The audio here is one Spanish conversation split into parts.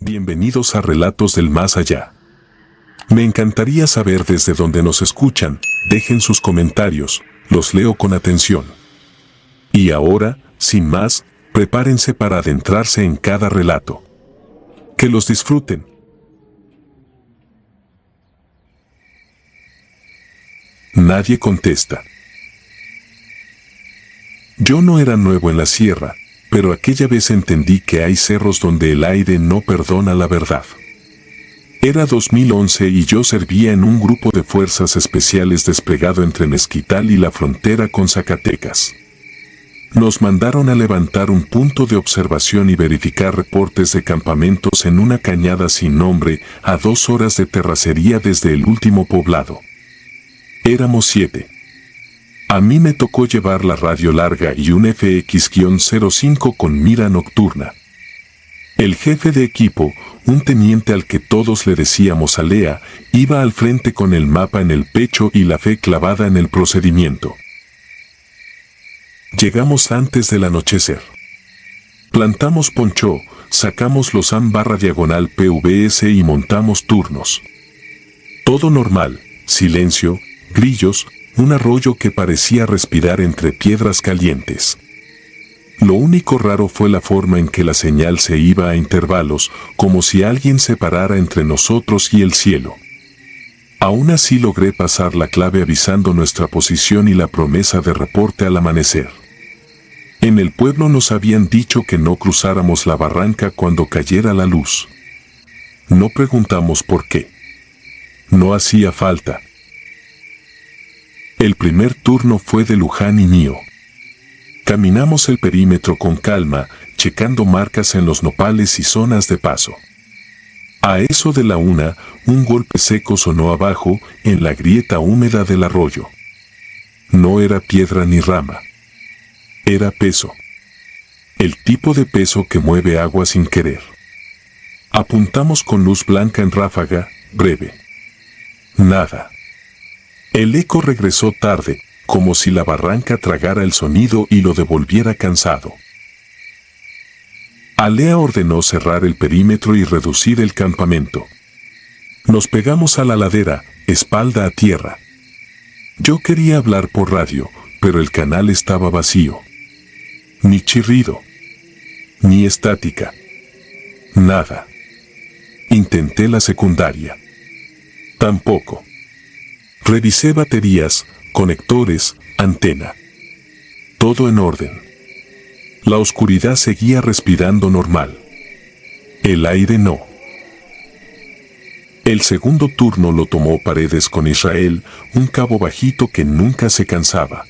Bienvenidos a Relatos del Más Allá. Me encantaría saber desde dónde nos escuchan, dejen sus comentarios, los leo con atención. Y ahora, sin más, prepárense para adentrarse en cada relato. Que los disfruten. Nadie contesta. Yo no era nuevo en la sierra, pero aquella vez entendí que hay cerros donde el aire no perdona la verdad. Era 2011 y yo servía en un grupo de fuerzas especiales desplegado entre Mezquital y la frontera con Zacatecas. Nos mandaron a levantar un punto de observación y verificar reportes de campamentos en una cañada sin nombre a 2 horas de terracería desde el último poblado. Éramos 7. A mí me tocó llevar la radio larga y un FX-05 con mira nocturna. El jefe de equipo, un teniente al que todos le decíamos Alea, iba al frente con el mapa en el pecho y la fe clavada en el procedimiento. Llegamos antes del anochecer. Plantamos ponchó, sacamos los AM/diagonal PVS y montamos turnos. Todo normal, silencio, grillos, un arroyo que parecía respirar entre piedras calientes. Lo único raro fue la forma en que la señal se iba a intervalos, como si alguien se parara entre nosotros y el cielo. Aún así logré pasar la clave avisando nuestra posición y la promesa de reporte al amanecer. En el pueblo nos habían dicho que no cruzáramos la barranca cuando cayera la luz. No preguntamos por qué. No hacía falta. El primer turno fue de Luján y mío. Caminamos el perímetro con calma, checando marcas en los nopales y zonas de paso. A eso de la 1, un golpe seco sonó abajo, en la grieta húmeda del arroyo. No era piedra ni rama. Era peso. El tipo de peso que mueve agua sin querer. Apuntamos con luz blanca en ráfaga, breve. Nada. El eco regresó tarde, como si la barranca tragara el sonido y lo devolviera cansado. Alea ordenó cerrar el perímetro y reducir el campamento. Nos pegamos a la ladera, espalda a tierra. Yo quería hablar por radio, pero el canal estaba vacío. Ni chirrido. Ni estática. Nada. Intenté la secundaria. Tampoco. Revisé baterías, conectores, antena. Todo en orden. La oscuridad seguía respirando normal. El aire no. El segundo turno lo tomó Paredes con Israel, un cabo bajito que nunca se cansaba.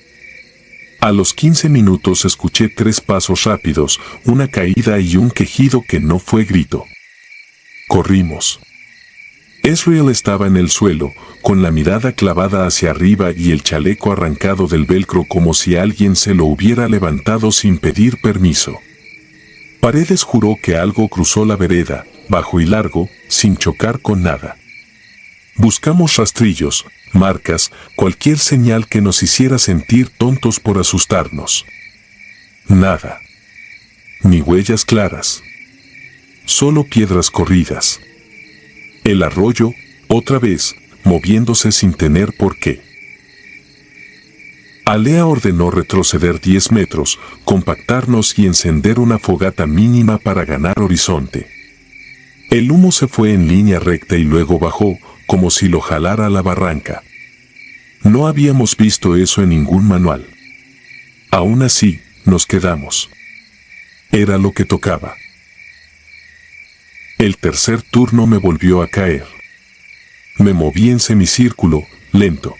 A los 15 minutos escuché 3 pasos rápidos, una caída y un quejido que no fue grito. Corrimos. Israel estaba en el suelo, con la mirada clavada hacia arriba y el chaleco arrancado del velcro como si alguien se lo hubiera levantado sin pedir permiso. Paredes juró que algo cruzó la vereda, bajo y largo, sin chocar con nada. Buscamos rastrillos, marcas, cualquier señal que nos hiciera sentir tontos por asustarnos. Nada. Ni huellas claras. Solo piedras corridas. El arroyo, otra vez, moviéndose sin tener por qué. Alea ordenó retroceder 10 metros, compactarnos y encender una fogata mínima para ganar horizonte. El humo se fue en línea recta y luego bajó, como si lo jalara a la barranca. No habíamos visto eso en ningún manual. Aún así, nos quedamos. Era lo que tocaba. El tercer turno me volvió a caer. Me moví en semicírculo, lento.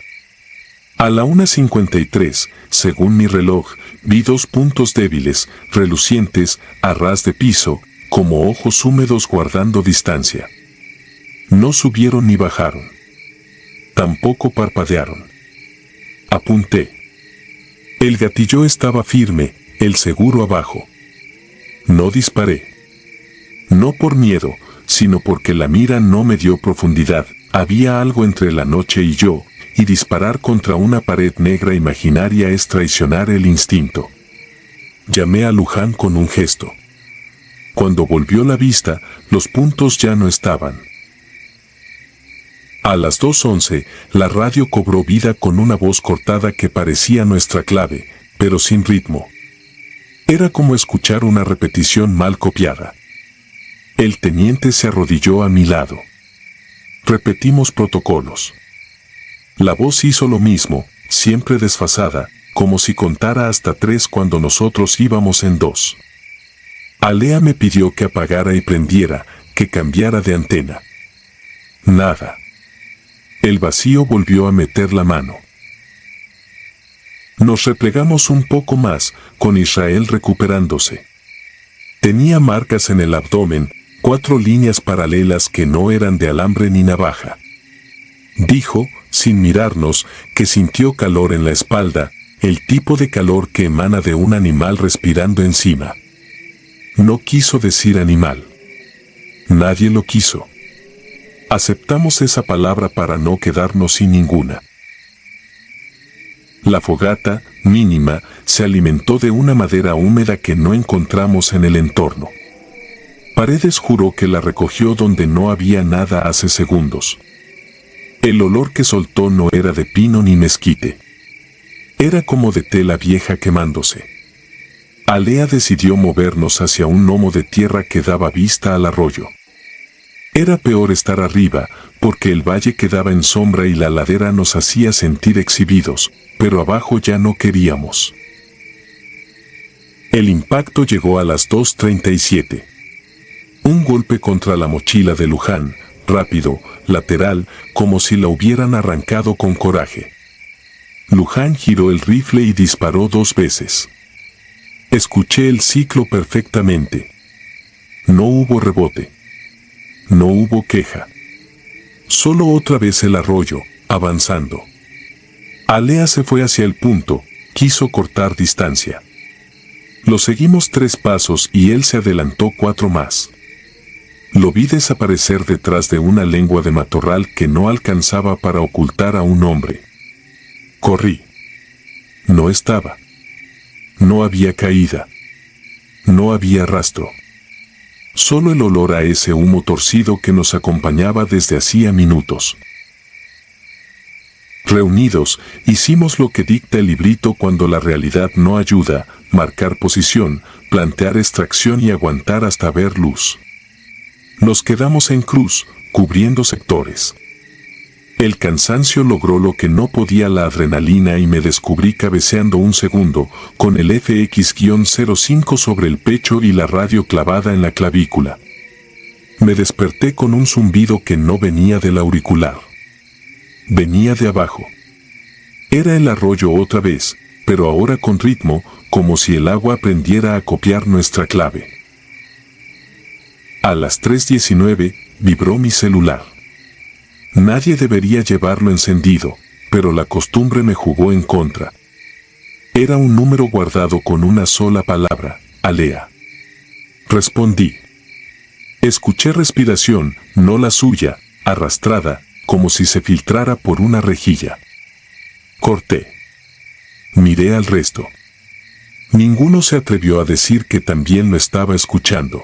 A la 1:53, según mi reloj, vi 2 puntos débiles, relucientes, a ras de piso, como ojos húmedos guardando distancia. No subieron ni bajaron. Tampoco parpadearon. Apunté. El gatillo estaba firme, el seguro abajo. No disparé. No por miedo, sino porque la mira no me dio profundidad, había algo entre la noche y yo, y disparar contra una pared negra imaginaria es traicionar el instinto. Llamé a Luján con un gesto. Cuando volvió la vista, los puntos ya no estaban. A las 2:11, la radio cobró vida con una voz cortada que parecía nuestra clave, pero sin ritmo. Era como escuchar una repetición mal copiada. El teniente se arrodilló a mi lado. Repetimos protocolos. La voz hizo lo mismo, siempre desfasada, como si contara hasta 3 cuando nosotros íbamos en 2. Alea me pidió que apagara y prendiera, que cambiara de antena. Nada. El vacío volvió a meter la mano. Nos replegamos un poco más, con Israel recuperándose. Tenía marcas en el abdomen, 4 líneas paralelas que no eran de alambre ni navaja. Dijo, sin mirarnos, que sintió calor en la espalda, el tipo de calor que emana de un animal respirando encima. No quiso decir animal. Nadie lo quiso. Aceptamos esa palabra para no quedarnos sin ninguna. La fogata, mínima, se alimentó de una madera húmeda que no encontramos en el entorno. Paredes juró que la recogió donde no había nada hace segundos. El olor que soltó no era de pino ni mezquite. Era como de tela vieja quemándose. Alea decidió movernos hacia un lomo de tierra que daba vista al arroyo. Era peor estar arriba, porque el valle quedaba en sombra y la ladera nos hacía sentir exhibidos, pero abajo ya no queríamos. El impacto llegó a las 2:37. Un golpe contra la mochila de Luján, rápido, lateral, como si la hubieran arrancado con coraje. Luján giró el rifle y disparó 2 veces. Escuché el ciclo perfectamente. No hubo rebote. No hubo queja. Solo otra vez el arroyo, avanzando. Alea se fue hacia el punto, quiso cortar distancia. Lo seguimos 3 pasos y él se adelantó 4 más. Lo vi desaparecer detrás de una lengua de matorral que no alcanzaba para ocultar a un hombre. Corrí. No estaba. No había caída. No había rastro. Solo el olor a ese humo torcido que nos acompañaba desde hacía minutos. Reunidos, hicimos lo que dicta el librito cuando la realidad no ayuda: marcar posición, plantear extracción y aguantar hasta ver luz. Nos quedamos en cruz, cubriendo sectores. El cansancio logró lo que no podía la adrenalina y me descubrí cabeceando un segundo, con el FX-05 sobre el pecho y la radio clavada en la clavícula. Me desperté con un zumbido que no venía del auricular. Venía de abajo. Era el arroyo otra vez, pero ahora con ritmo, como si el agua aprendiera a copiar nuestra clave. A las 3:19, vibró mi celular. Nadie debería llevarlo encendido, pero la costumbre me jugó en contra. Era un número guardado con una sola palabra: Alea. Respondí. Escuché respiración, no la suya, arrastrada, como si se filtrara por una rejilla. Corté. Miré al resto. Ninguno se atrevió a decir que también lo estaba escuchando.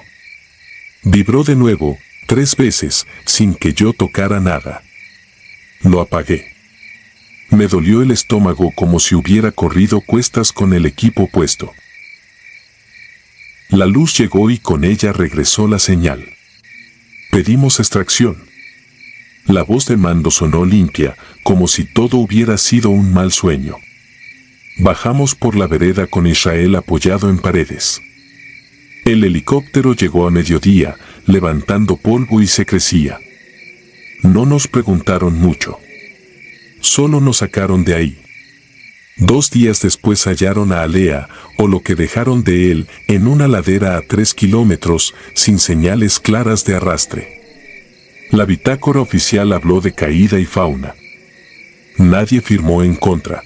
Vibró de nuevo, 3 veces, sin que yo tocara nada. Lo apagué. Me dolió el estómago como si hubiera corrido cuestas con el equipo puesto. La luz llegó y con ella regresó la señal. Pedimos extracción. La voz de mando sonó limpia, como si todo hubiera sido un mal sueño. Bajamos por la vereda con Israel apoyado en paredes. El helicóptero llegó a mediodía, levantando polvo y se crecía. No nos preguntaron mucho. Solo nos sacaron de ahí. 2 días después hallaron a Alea, o lo que dejaron de él, en una ladera a 3 kilómetros, sin señales claras de arrastre. La bitácora oficial habló de caída y fauna. Nadie firmó en contra.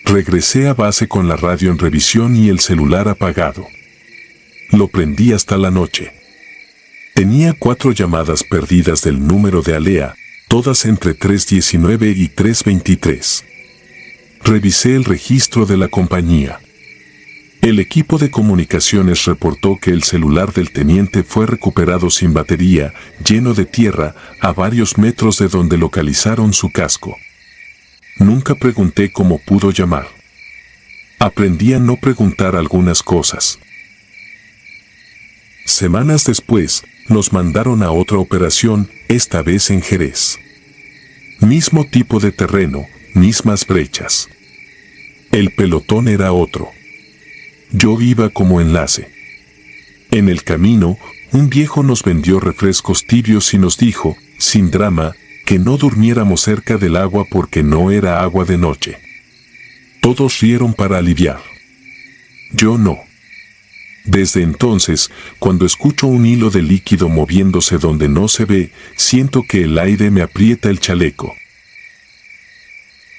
Regresé a base con la radio en revisión y el celular apagado. Lo prendí hasta la noche. Tenía 4 llamadas perdidas del número de Alea, todas entre 3:19 y 3:23. Revisé el registro de la compañía. El equipo de comunicaciones reportó que el celular del teniente fue recuperado sin batería, lleno de tierra, a varios metros de donde localizaron su casco. Nunca pregunté cómo pudo llamar. Aprendí a no preguntar algunas cosas. Semanas después, nos mandaron a otra operación, esta vez en Jerez. Mismo tipo de terreno, mismas brechas. El pelotón era otro. Yo iba como enlace. En el camino, un viejo nos vendió refrescos tibios y nos dijo, sin drama, que no durmiéramos cerca del agua porque no era agua de noche. Todos rieron para aliviar. Yo no. Desde entonces, cuando escucho un hilo de líquido moviéndose donde no se ve, siento que el aire me aprieta el chaleco.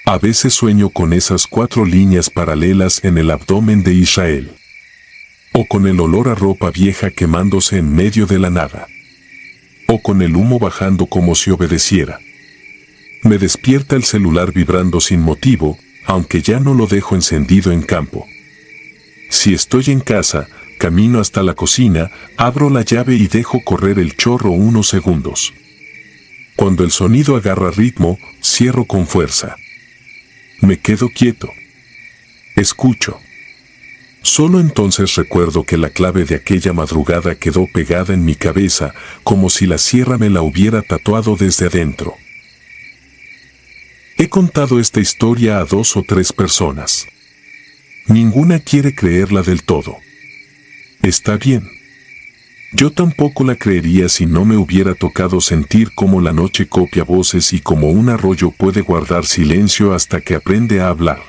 A veces sueño con esas 4 líneas paralelas en el abdomen de Israel. O con el olor a ropa vieja quemándose en medio de la nada. O con el humo bajando como si obedeciera. Me despierta el celular vibrando sin motivo, aunque ya no lo dejo encendido en campo. Si estoy en casa, camino hasta la cocina, abro la llave y dejo correr el chorro unos segundos. Cuando el sonido agarra ritmo, cierro con fuerza. Me quedo quieto. Escucho. Solo entonces recuerdo que la clave de aquella madrugada quedó pegada en mi cabeza, como si la sierra me la hubiera tatuado desde adentro. He contado esta historia a 2 o 3 personas. Ninguna quiere creerla del todo. Está bien. Yo tampoco la creería si no me hubiera tocado sentir cómo la noche copia voces y cómo un arroyo puede guardar silencio hasta que aprende a hablar.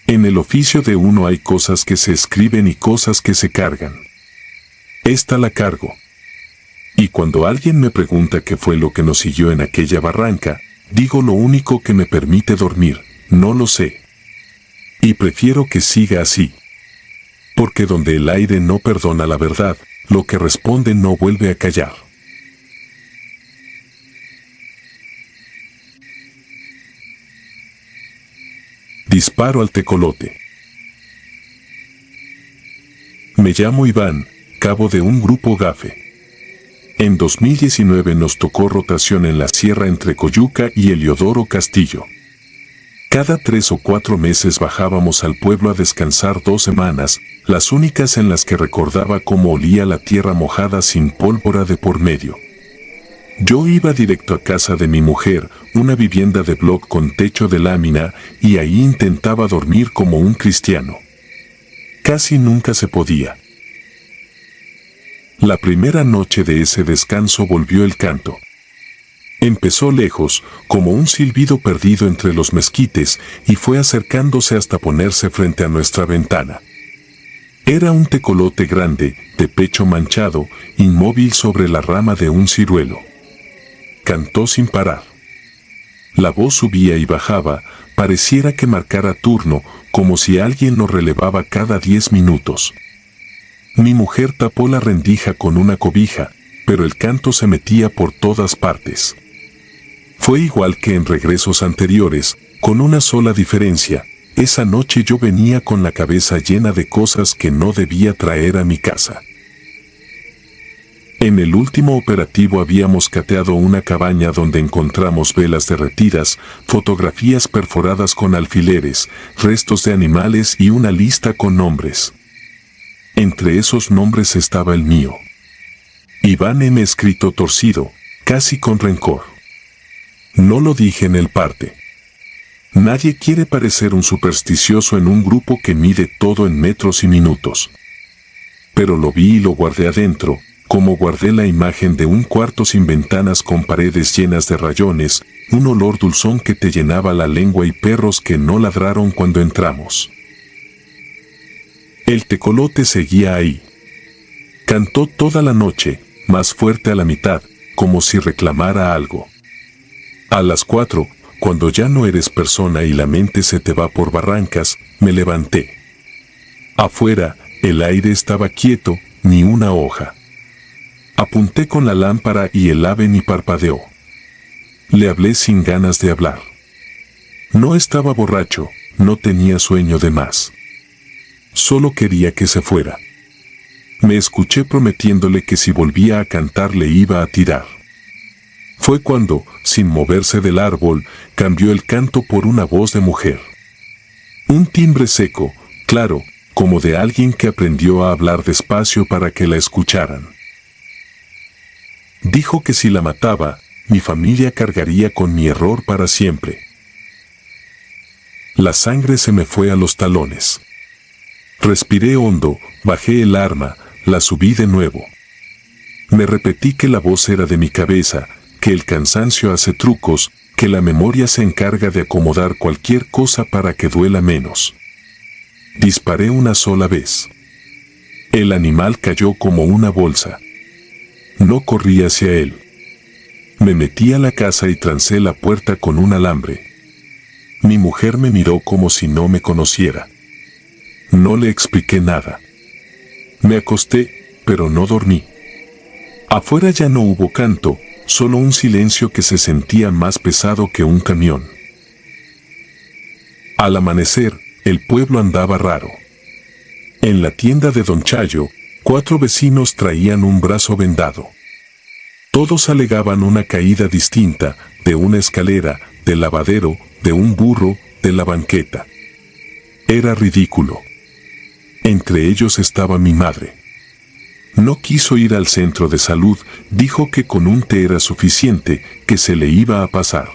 En el oficio de uno hay cosas que se escriben y cosas que se cargan. Esta la cargo. Y cuando alguien me pregunta qué fue lo que nos siguió en aquella barranca, digo lo único que me permite dormir, no lo sé. Y prefiero que siga así. Porque donde el aire no perdona la verdad, lo que responde no vuelve a callar. Disparo al tecolote. Me llamo Iván, cabo de un grupo GAFE. En 2019 nos tocó rotación en la sierra entre Coyuca y Heliodoro Castillo. Cada 3 o 4 meses bajábamos al pueblo a descansar 2 semanas, las únicas en las que recordaba cómo olía la tierra mojada sin pólvora de por medio. Yo iba directo a casa de mi mujer, una vivienda de bloc con techo de lámina, y ahí intentaba dormir como un cristiano. Casi nunca se podía. La primera noche de ese descanso volvió el canto. Empezó lejos, como un silbido perdido entre los mezquites, y fue acercándose hasta ponerse frente a nuestra ventana. Era un tecolote grande, de pecho manchado, inmóvil sobre la rama de un ciruelo. Cantó sin parar. La voz subía y bajaba, pareciera que marcara turno, como si alguien lo relevaba cada 10 minutos. Mi mujer tapó la rendija con una cobija, pero el canto se metía por todas partes. Fue igual que en regresos anteriores, con una sola diferencia. Esa noche yo venía con la cabeza llena de cosas que no debía traer a mi casa. En el último operativo habíamos cateado una cabaña donde encontramos velas derretidas, fotografías perforadas con alfileres, restos de animales y una lista con nombres. Entre esos nombres estaba el mío. Iván M. escrito torcido, casi con rencor. No lo dije en el parte. Nadie quiere parecer un supersticioso en un grupo que mide todo en metros y minutos. Pero lo vi y lo guardé adentro, como guardé la imagen de un cuarto sin ventanas con paredes llenas de rayones, un olor dulzón que te llenaba la lengua y perros que no ladraron cuando entramos. El tecolote seguía ahí. Cantó toda la noche, más fuerte a la mitad, como si reclamara algo. A las 4, cuando ya no eres persona y la mente se te va por barrancas, me levanté. Afuera, el aire estaba quieto, ni una hoja. Apunté con la lámpara y el ave ni parpadeó. Le hablé sin ganas de hablar. No estaba borracho, no tenía sueño de más. Solo quería que se fuera. Me escuché prometiéndole que si volvía a cantar le iba a tirar. Fue cuando, sin moverse del árbol, cambió el canto por una voz de mujer. Un timbre seco, claro, como de alguien que aprendió a hablar despacio para que la escucharan. Dijo que si la mataba, mi familia cargaría con mi error para siempre. La sangre se me fue a los talones. Respiré hondo, bajé el arma, la subí de nuevo. Me repetí que la voz era de mi cabeza, que el cansancio hace trucos, que la memoria se encarga de acomodar cualquier cosa para que duela menos. Disparé una sola vez. El animal cayó como una bolsa. No corrí hacia él. Me metí a la casa y trancé la puerta con un alambre. Mi mujer me miró como si no me conociera. No le expliqué nada. Me acosté, pero no dormí. Afuera ya no hubo canto, solo un silencio que se sentía más pesado que un camión. Al amanecer, el pueblo andaba raro. En la tienda de Don Chayo, 4 vecinos traían un brazo vendado. Todos alegaban una caída distinta, de una escalera, del lavadero, de un burro, de la banqueta. Era ridículo. Entre ellos estaba mi madre. No quiso ir al centro de salud, dijo que con un té era suficiente, que se le iba a pasar.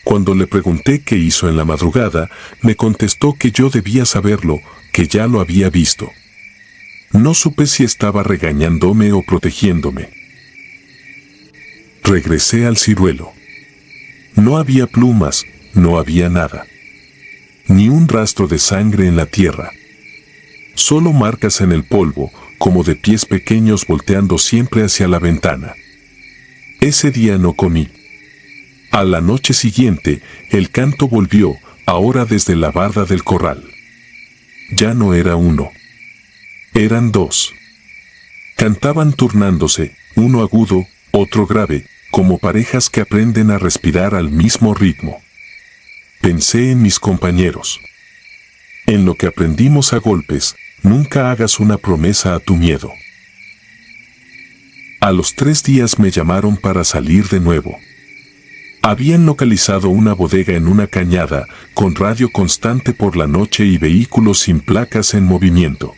Cuando le pregunté qué hizo en la madrugada, me contestó que yo debía saberlo, que ya lo había visto. No supe si estaba regañándome o protegiéndome. Regresé al ciruelo. No había plumas, no había nada. Ni un rastro de sangre en la tierra. Solo marcas en el polvo, como de pies pequeños volteando siempre hacia la ventana. Ese día no comí. A la noche siguiente, el canto volvió, ahora desde la barda del corral. Ya no era uno. Eran 2. Cantaban turnándose, uno agudo, otro grave, como parejas que aprenden a respirar al mismo ritmo. Pensé en mis compañeros. En lo que aprendimos a golpes, nunca hagas una promesa a tu miedo. A los 3 días me llamaron para salir de nuevo. Habían localizado una bodega en una cañada, con radio constante por la noche y vehículos sin placas en movimiento.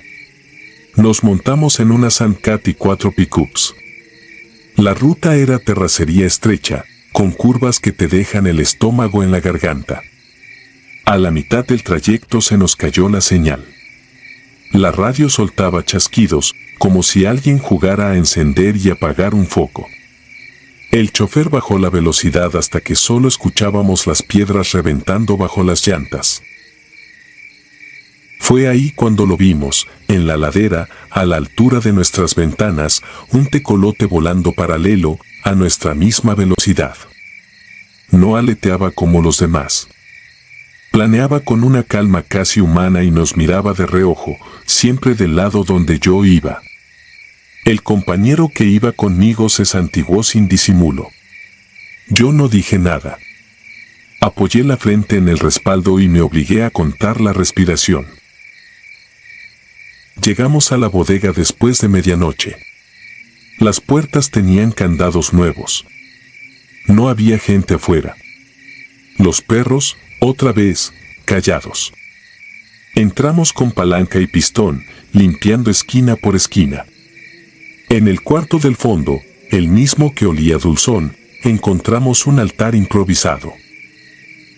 Nos montamos en una Sandcat y 4 pickups. La ruta era terracería estrecha, con curvas que te dejan el estómago en la garganta. A la mitad del trayecto se nos cayó la señal. La radio soltaba chasquidos, como si alguien jugara a encender y apagar un foco. El chofer bajó la velocidad hasta que solo escuchábamos las piedras reventando bajo las llantas. Fue ahí cuando lo vimos, en la ladera, a la altura de nuestras ventanas, un tecolote volando paralelo, a nuestra misma velocidad. No aleteaba como los demás. Planeaba con una calma casi humana y nos miraba de reojo, siempre del lado donde yo iba. El compañero que iba conmigo se santiguó sin disimulo. Yo no dije nada. Apoyé la frente en el respaldo y me obligué a contar la respiración. Llegamos a la bodega después de medianoche. Las puertas tenían candados nuevos. No había gente afuera. Los perros, otra vez, callados. Entramos con palanca y pistón, limpiando esquina por esquina. En el cuarto del fondo, el mismo que olía dulzón, encontramos un altar improvisado.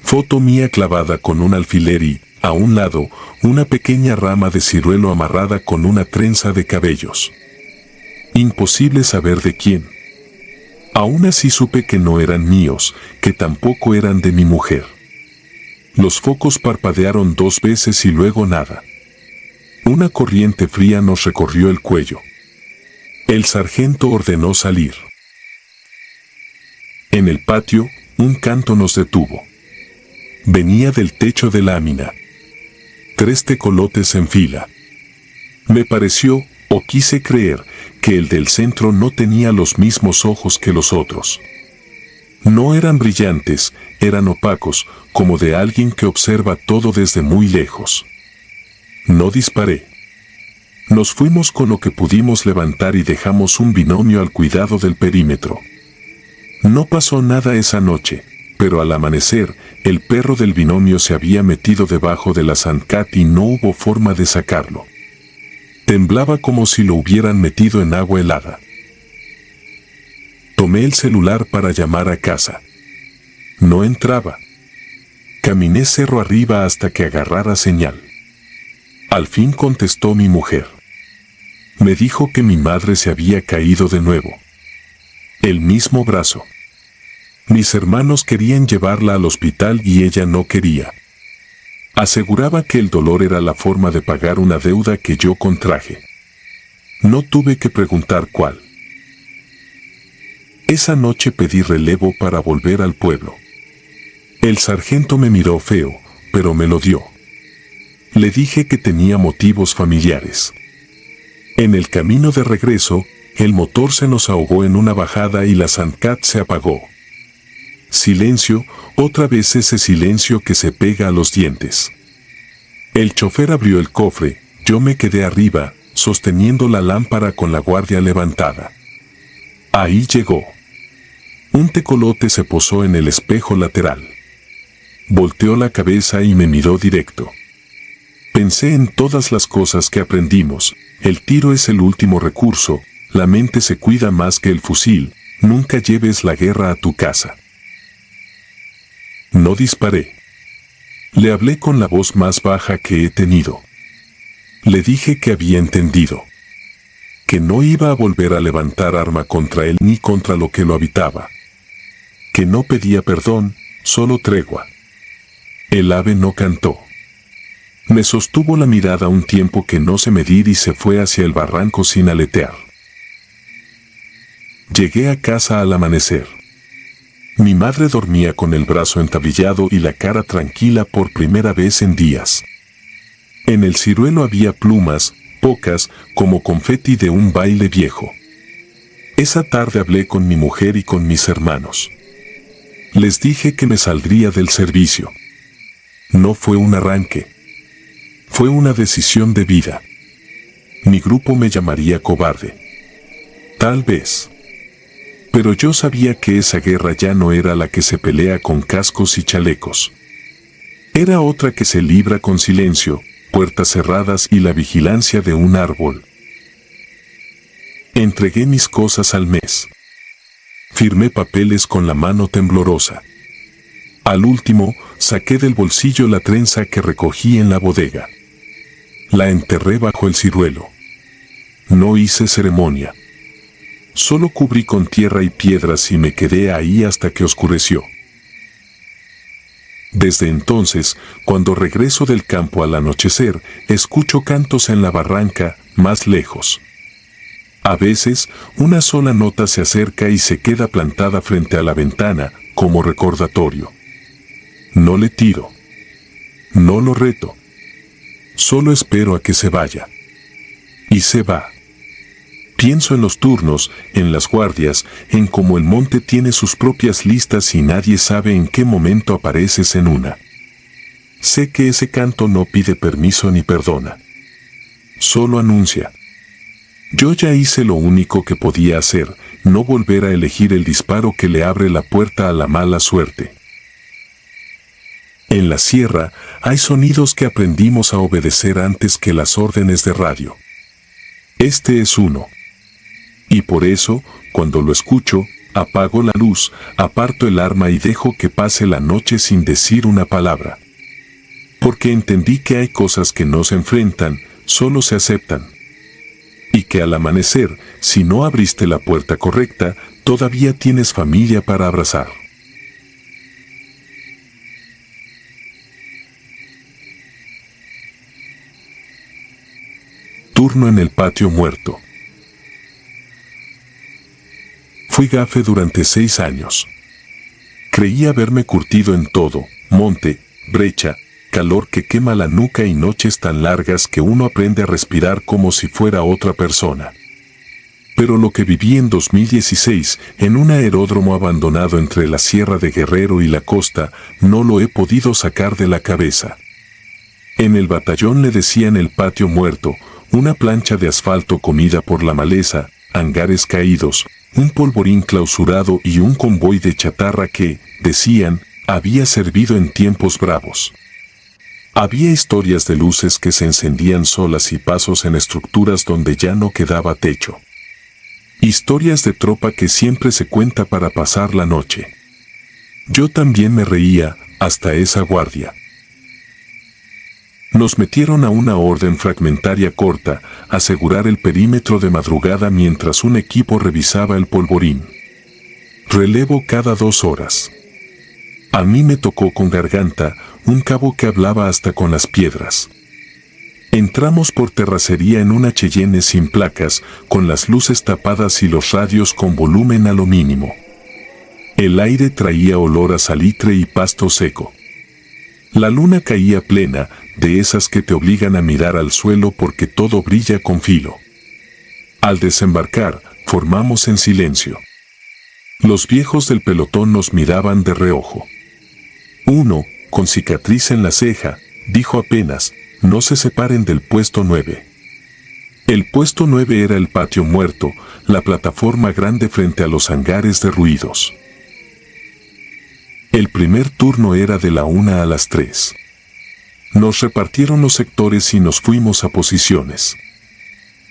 Foto mía clavada con un alfiler y, a un lado, una pequeña rama de ciruelo amarrada con una trenza de cabellos. Imposible saber de quién. Aún así supe que no eran míos, que tampoco eran de mi mujer. Los focos parpadearon 2 veces y luego nada. Una corriente fría nos recorrió el cuello. El sargento ordenó salir. En el patio, un canto nos detuvo. Venía del techo de lámina. 3 tecolotes en fila. Me pareció, o quise creer, que el del centro no tenía los mismos ojos que los otros. No eran brillantes, eran opacos, como de alguien que observa todo desde muy lejos. No disparé. Nos fuimos con lo que pudimos levantar y dejamos un binomio al cuidado del perímetro. No pasó nada esa noche, pero al amanecer, el perro del binomio se había metido debajo de la Sandcat y no hubo forma de sacarlo. Temblaba como si lo hubieran metido en agua helada. Tomé el celular para llamar a casa. No entraba. Caminé cerro arriba hasta que agarrara señal. Al fin contestó mi mujer. Me dijo que mi madre se había caído de nuevo. El mismo brazo. Mis hermanos querían llevarla al hospital y ella no quería. Aseguraba que el dolor era la forma de pagar una deuda que yo contraje. No tuve que preguntar cuál. Esa noche pedí relevo para volver al pueblo. El sargento me miró feo, pero me lo dio. Le dije que tenía motivos familiares. En el camino de regreso, el motor se nos ahogó en una bajada y la Sandcat se apagó. Silencio, otra vez ese silencio que se pega a los dientes. El chofer abrió el cofre, yo me quedé arriba, sosteniendo la lámpara con la guardia levantada. Ahí llegó. Un tecolote se posó en el espejo lateral. Volteó la cabeza y me miró directo. Pensé en todas las cosas que aprendimos. El tiro es el último recurso, la mente se cuida más que el fusil, nunca lleves la guerra a tu casa. No disparé. Le hablé con la voz más baja que he tenido. Le dije que había entendido. Que no iba a volver a levantar arma contra él ni contra lo que lo habitaba. Que no pedía perdón, solo tregua. El ave no cantó. Me sostuvo la mirada un tiempo que no sé medir y se fue hacia el barranco sin aletear. Llegué a casa al amanecer. Mi madre dormía con el brazo entablillado y la cara tranquila por primera vez en días. En el ciruelo había plumas, pocas, como confeti de un baile viejo. Esa tarde hablé con mi mujer y con mis hermanos. Les dije que me saldría del servicio. No fue un arranque. Fue una decisión de vida. Mi grupo me llamaría cobarde. Tal vez. Pero yo sabía que esa guerra ya no era la que se pelea con cascos y chalecos. Era otra que se libra con silencio, puertas cerradas y la vigilancia de un árbol. Entregué mis cosas al mes. Firmé papeles con la mano temblorosa. Al último, saqué del bolsillo la trenza que recogí en la bodega. La enterré bajo el ciruelo. No hice ceremonia. Solo cubrí con tierra y piedras y me quedé ahí hasta que oscureció. Desde entonces, cuando regreso del campo al anochecer, escucho cantos en la barranca, más lejos. A veces, una sola nota se acerca y se queda plantada frente a la ventana, como recordatorio. No le tiro. No lo reto. Solo espero a que se vaya. Y se va. Pienso en los turnos, en las guardias, en cómo el monte tiene sus propias listas y nadie sabe en qué momento apareces en una. Sé que ese canto no pide permiso ni perdona. Solo anuncia. Yo ya hice lo único que podía hacer, no volver a elegir el disparo que le abre la puerta a la mala suerte. En la sierra hay sonidos que aprendimos a obedecer antes que las órdenes de radio. Este es uno. Y por eso, cuando lo escucho, apago la luz, aparto el arma y dejo que pase la noche sin decir una palabra. Porque entendí que hay cosas que no se enfrentan, solo se aceptan. Y que al amanecer, si no abriste la puerta correcta, todavía tienes familia para abrazar. Turno en el patio muerto. Fui gafe durante 6 años. Creí haberme curtido en todo, monte, brecha, calor que quema la nuca y noches tan largas que uno aprende a respirar como si fuera otra persona. Pero lo que viví en 2016, en un aeródromo abandonado entre la Sierra de Guerrero y la costa, no lo he podido sacar de la cabeza. En el batallón le decían el patio muerto, una plancha de asfalto comida por la maleza, hangares caídos, un polvorín clausurado y un convoy de chatarra que, decían, había servido en tiempos bravos. Había historias de luces que se encendían solas y pasos en estructuras donde ya no quedaba techo. Historias de tropa que siempre se cuenta para pasar la noche. Yo también me reía, hasta esa guardia. Nos metieron a una orden fragmentaria corta, asegurar el perímetro de madrugada mientras un equipo revisaba el polvorín. Relevo cada 2 horas. A mí me tocó con Garganta, un cabo que hablaba hasta con las piedras. Entramos por terracería en una Cheyenne sin placas, con las luces tapadas y los radios con volumen a lo mínimo. El aire traía olor a salitre y pasto seco. La luna caía plena, de esas que te obligan a mirar al suelo porque todo brilla con filo. Al desembarcar, formamos en silencio. Los viejos del pelotón nos miraban de reojo. Uno, con cicatriz en la ceja, dijo apenas, no se separen del puesto 9. El puesto 9 era el patio muerto, la plataforma grande frente a los hangares derruidos. El primer turno era de la 1 a las 3. Nos repartieron los sectores y nos fuimos a posiciones.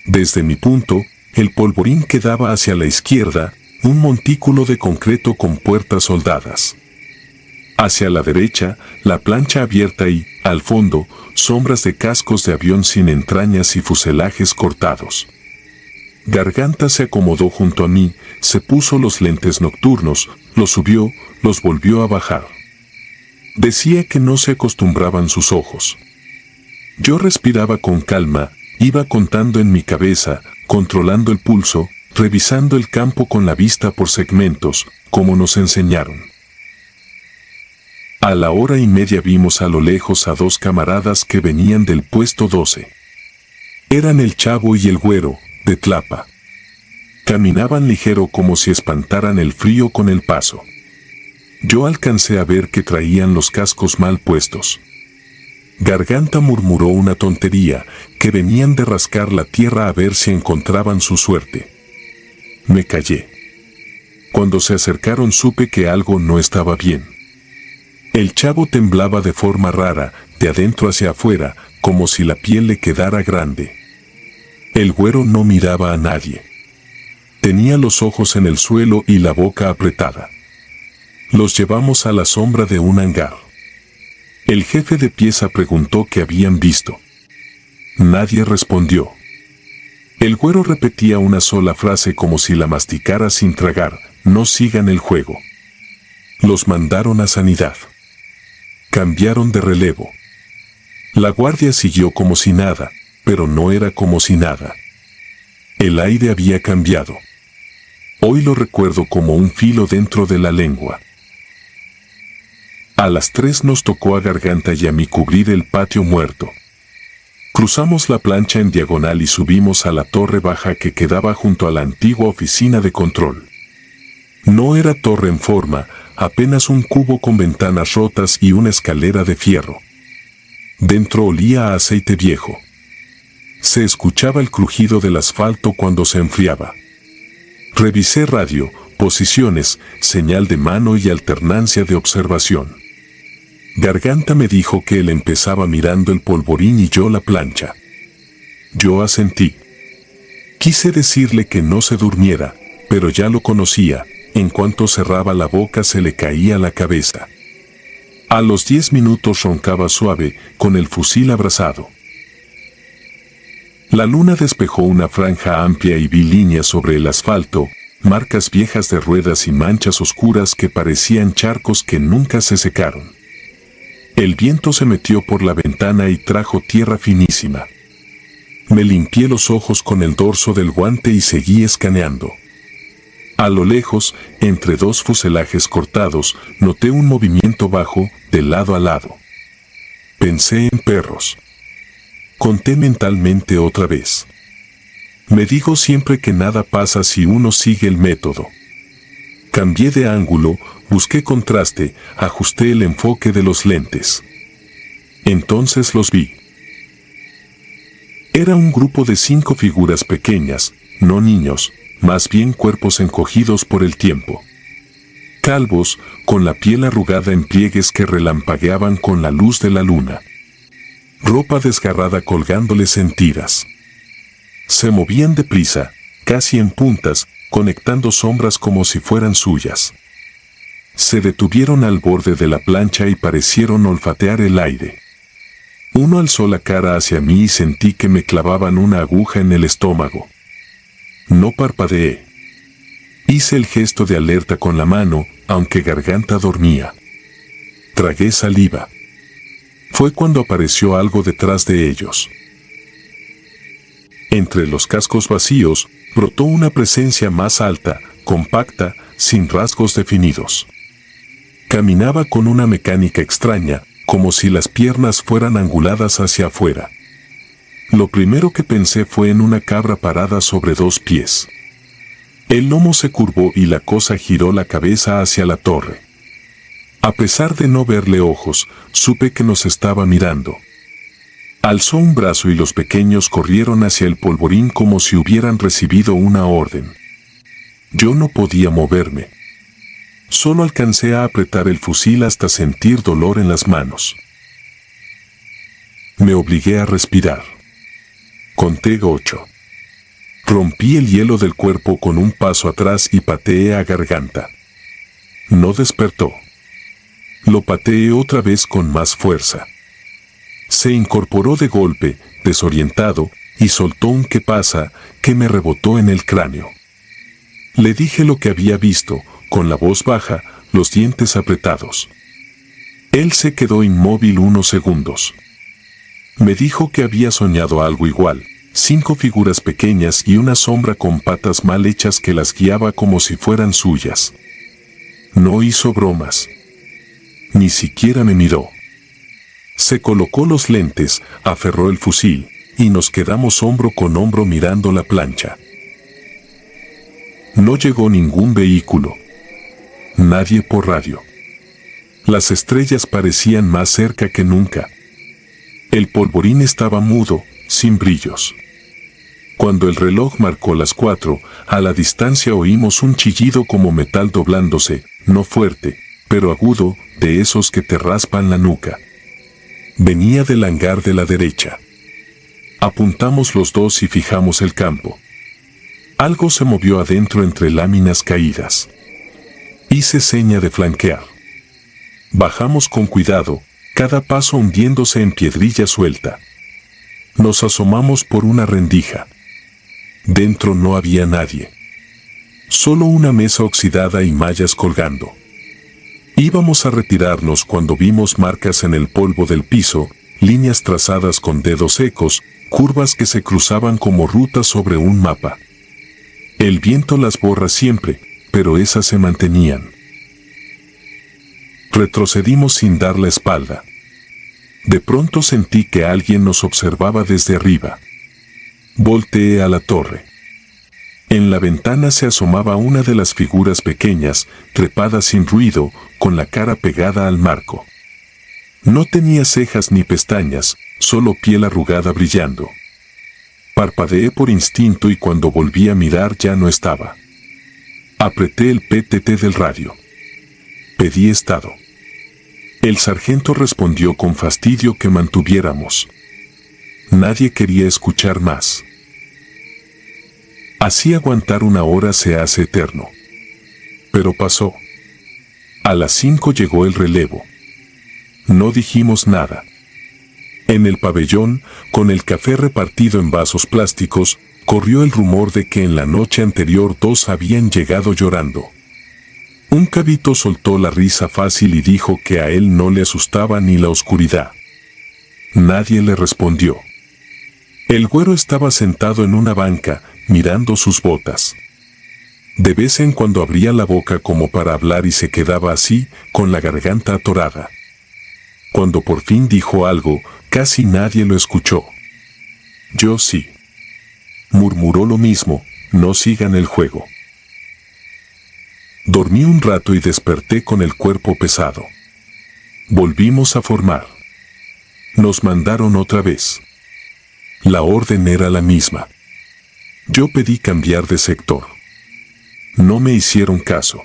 Desde mi punto, el polvorín quedaba hacia la izquierda, un montículo de concreto con puertas soldadas. Hacia la derecha, la plancha abierta y, al fondo, sombras de cascos de avión sin entrañas y fuselajes cortados. Garganta se acomodó junto a mí, se puso los lentes nocturnos, los subió, los volvió a bajar. Decía que no se acostumbraban sus ojos. Yo respiraba con calma, iba contando en mi cabeza, controlando el pulso, revisando el campo con la vista por segmentos, como nos enseñaron. A la 1:30 vimos a lo lejos a 2 camaradas que venían del puesto 12. Eran el Chavo y el Güero, de Tlapa. Caminaban ligero como si espantaran el frío con el paso. Yo alcancé a ver que traían los cascos mal puestos. Garganta murmuró una tontería, que venían de rascar la tierra a ver si encontraban su suerte. Me callé. Cuando se acercaron supe que algo no estaba bien. El Chavo temblaba de forma rara, de adentro hacia afuera, como si la piel le quedara grande. El Güero no miraba a nadie. Tenía los ojos en el suelo y la boca apretada. Los llevamos a la sombra de un hangar. El jefe de pieza preguntó qué habían visto. Nadie respondió. El Güero repetía una sola frase como si la masticara sin tragar, no sigan el juego. Los mandaron a sanidad. Cambiaron de relevo. La guardia siguió como si nada, pero no era como si nada. El aire había cambiado. Hoy lo recuerdo como un filo dentro de la lengua. A las 3 nos tocó a Garganta y a mí cubrir el patio muerto. Cruzamos la plancha en diagonal y subimos a la torre baja que quedaba junto a la antigua oficina de control. No era torre en forma, apenas un cubo con ventanas rotas y una escalera de fierro. Dentro olía a aceite viejo. Se escuchaba el crujido del asfalto cuando se enfriaba. Revisé radio, posiciones, señal de mano y alternancia de observación. Garganta me dijo que él empezaba mirando el polvorín y yo la plancha. Yo asentí. Quise decirle que no se durmiera, pero ya lo conocía, en cuanto cerraba la boca se le caía la cabeza. A los 10 minutos roncaba suave, con el fusil abrazado. La luna despejó una franja amplia y vi líneas sobre el asfalto, marcas viejas de ruedas y manchas oscuras que parecían charcos que nunca se secaron. El viento se metió por la ventana y trajo tierra finísima. Me limpié los ojos con el dorso del guante y seguí escaneando. A lo lejos, entre 2 fuselajes cortados, noté un movimiento bajo, de lado a lado. Pensé en perros. Conté mentalmente otra vez. Me digo siempre que nada pasa si uno sigue el método. Cambié de ángulo, busqué contraste, ajusté el enfoque de los lentes. Entonces los vi. Era un grupo de 5 figuras pequeñas, no niños, más bien cuerpos encogidos por el tiempo. Calvos, con la piel arrugada en pliegues que relampagueaban con la luz de la luna. Ropa desgarrada colgándoles en tiras. Se movían deprisa, casi en puntas, conectando sombras como si fueran suyas. Se detuvieron al borde de la plancha y parecieron olfatear el aire. Uno alzó la cara hacia mí y sentí que me clavaban una aguja en el estómago. No parpadeé. Hice el gesto de alerta con la mano, aunque garganta dormía. Tragué saliva. Fue cuando apareció algo detrás de ellos. Entre los cascos vacíos, brotó una presencia más alta, compacta, sin rasgos definidos. Caminaba con una mecánica extraña, como si las piernas fueran anguladas hacia afuera. Lo primero que pensé fue en una cabra parada sobre 2 pies. El lomo se curvó y la cosa giró la cabeza hacia la torre. A pesar de no verle ojos, supe que nos estaba mirando. Alzó un brazo y los pequeños corrieron hacia el polvorín como si hubieran recibido una orden. Yo no podía moverme. Solo alcancé a apretar el fusil hasta sentir dolor en las manos. Me obligué a respirar. Conté 8. Rompí el hielo del cuerpo con un paso atrás y pateé a garganta. No despertó. Lo pateé otra vez con más fuerza. Se incorporó de golpe, desorientado, y soltó un «¿qué pasa?», que me rebotó en el cráneo. Le dije lo que había visto, con la voz baja, los dientes apretados. Él se quedó inmóvil unos segundos. Me dijo que había soñado algo igual, 5 figuras pequeñas y una sombra con patas mal hechas que las guiaba como si fueran suyas. No hizo bromas. Ni siquiera me miró. Se colocó los lentes, aferró el fusil, y nos quedamos hombro con hombro mirando la plancha. No llegó ningún vehículo. Nadie por radio. Las estrellas parecían más cerca que nunca. El polvorín estaba mudo, sin brillos. Cuando el reloj marcó las 4, a la distancia oímos un chillido como metal doblándose, no fuerte, pero agudo, de esos que te raspan la nuca. Venía del hangar de la derecha. Apuntamos los dos y fijamos el campo. Algo se movió adentro entre láminas caídas. Hice seña de flanquear. Bajamos con cuidado, cada paso hundiéndose en piedrilla suelta. Nos asomamos por una rendija. Dentro no había nadie. Solo una mesa oxidada y mallas colgando. Íbamos a retirarnos cuando vimos marcas en el polvo del piso, líneas trazadas con dedos secos, curvas que se cruzaban como rutas sobre un mapa. El viento las borra siempre, pero esas se mantenían. Retrocedimos sin dar la espalda. De pronto sentí que alguien nos observaba desde arriba. Volteé a la torre. En la ventana se asomaba una de las figuras pequeñas, trepada sin ruido, con la cara pegada al marco. No tenía cejas ni pestañas, solo piel arrugada brillando. Parpadeé por instinto y cuando volví a mirar ya no estaba. Apreté el PTT del radio. Pedí estado. El sargento respondió con fastidio que mantuviéramos. Nadie quería escuchar más. Así aguantar 1 hora se hace eterno. Pero pasó. A las 5 llegó el relevo. No dijimos nada. En el pabellón, con el café repartido en vasos plásticos, corrió el rumor de que en la noche anterior 2 habían llegado llorando. Un cabito soltó la risa fácil y dijo que a él no le asustaba ni la oscuridad. Nadie le respondió. El güero estaba sentado en una banca, mirando sus botas. De vez en cuando abría la boca como para hablar y se quedaba así, con la garganta atorada. Cuando por fin dijo algo, casi nadie lo escuchó. Yo sí. Murmuró lo mismo, no sigan el juego. Dormí un rato y desperté con el cuerpo pesado. Volvimos a formar. Nos mandaron otra vez. La orden era la misma. Yo pedí cambiar de sector. No me hicieron caso.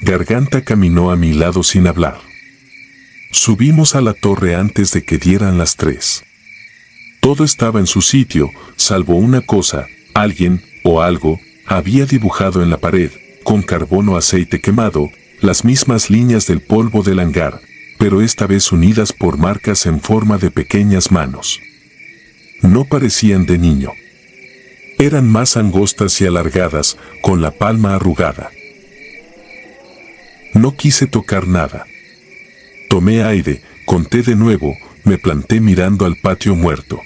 Garganta caminó a mi lado sin hablar. Subimos a la torre antes de que dieran las 3. Todo estaba en su sitio, salvo una cosa: alguien, o algo, había dibujado en la pared, con carbón o aceite quemado, las mismas líneas del polvo del hangar, pero esta vez unidas por marcas en forma de pequeñas manos. No parecían de niño. Eran más angostas y alargadas, con la palma arrugada. No quise tocar nada. Tomé aire, conté de nuevo, me planté mirando al patio muerto.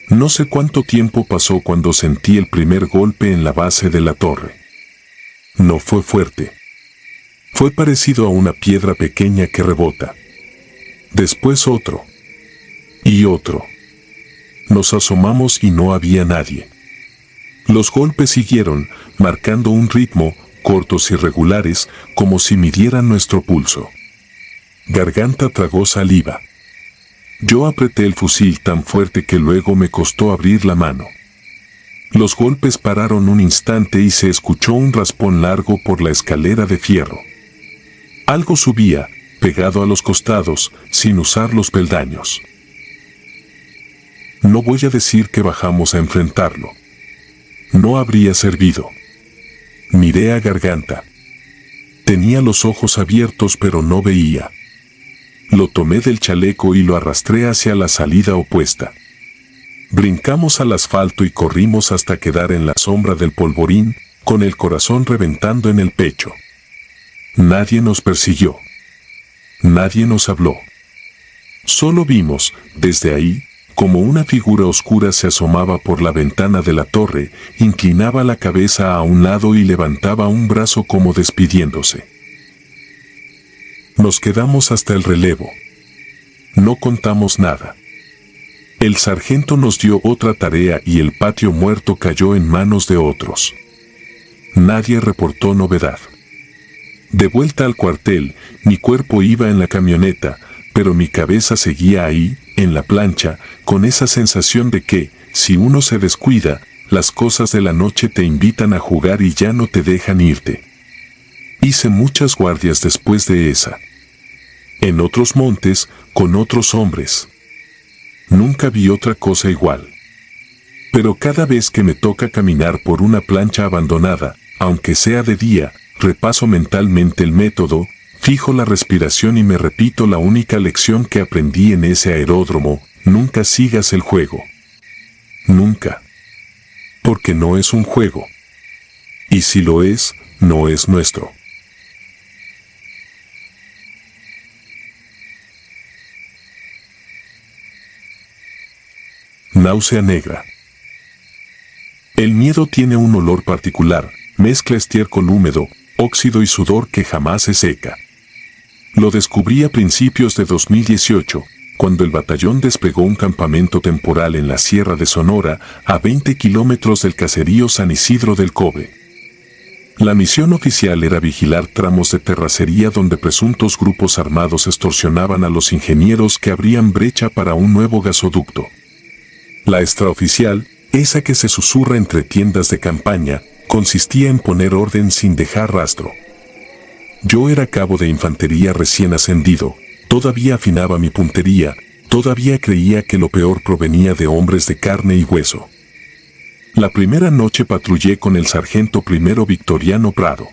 No sé cuánto tiempo pasó cuando sentí el primer golpe en la base de la torre. No fue fuerte. Fue parecido a una piedra pequeña que rebota. Después otro. Y otro. Nos asomamos y no había nadie. Los golpes siguieron, marcando un ritmo, cortos y regulares, como si midieran nuestro pulso. Garganta tragó saliva. Yo apreté el fusil tan fuerte que luego me costó abrir la mano. Los golpes pararon un instante y se escuchó un raspón largo por la escalera de fierro. Algo subía, pegado a los costados, sin usar los peldaños. No voy a decir que bajamos a enfrentarlo. No habría servido. Miré a Garganta. Tenía los ojos abiertos pero no veía. Lo tomé del chaleco y lo arrastré hacia la salida opuesta. Brincamos al asfalto y corrimos hasta quedar en la sombra del polvorín, con el corazón reventando en el pecho. Nadie nos persiguió. Nadie nos habló. Solo vimos, desde ahí, como una figura oscura se asomaba por la ventana de la torre, inclinaba la cabeza a un lado y levantaba un brazo como despidiéndose. Nos quedamos hasta el relevo. No contamos nada. El sargento nos dio otra tarea y el patio muerto cayó en manos de otros. Nadie reportó novedad. De vuelta al cuartel, mi cuerpo iba en la camioneta, pero mi cabeza seguía ahí, en la plancha, con esa sensación de que, si uno se descuida, las cosas de la noche te invitan a jugar y ya no te dejan irte. Hice muchas guardias después de esa. En otros montes, con otros hombres. Nunca vi otra cosa igual. Pero cada vez que me toca caminar por una plancha abandonada, aunque sea de día, repaso mentalmente el método, fijo la respiración y me repito la única lección que aprendí en ese aeródromo: nunca sigas el juego. Nunca. Porque no es un juego. Y si lo es, no es nuestro. Náusea negra. El miedo tiene un olor particular, mezcla estiércol húmedo, óxido y sudor que jamás se seca. Lo descubrí a principios de 2018, cuando el batallón desplegó un campamento temporal en la Sierra de Sonora, a 20 kilómetros del caserío San Isidro del Cobre. La misión oficial era vigilar tramos de terracería donde presuntos grupos armados extorsionaban a los ingenieros que abrían brecha para un nuevo gasoducto. La extraoficial, esa que se susurra entre tiendas de campaña, consistía en poner orden sin dejar rastro. Yo era cabo de infantería recién ascendido, todavía afinaba mi puntería, todavía creía que lo peor provenía de hombres de carne y hueso. La primera noche patrullé con el sargento primero Victoriano Prado.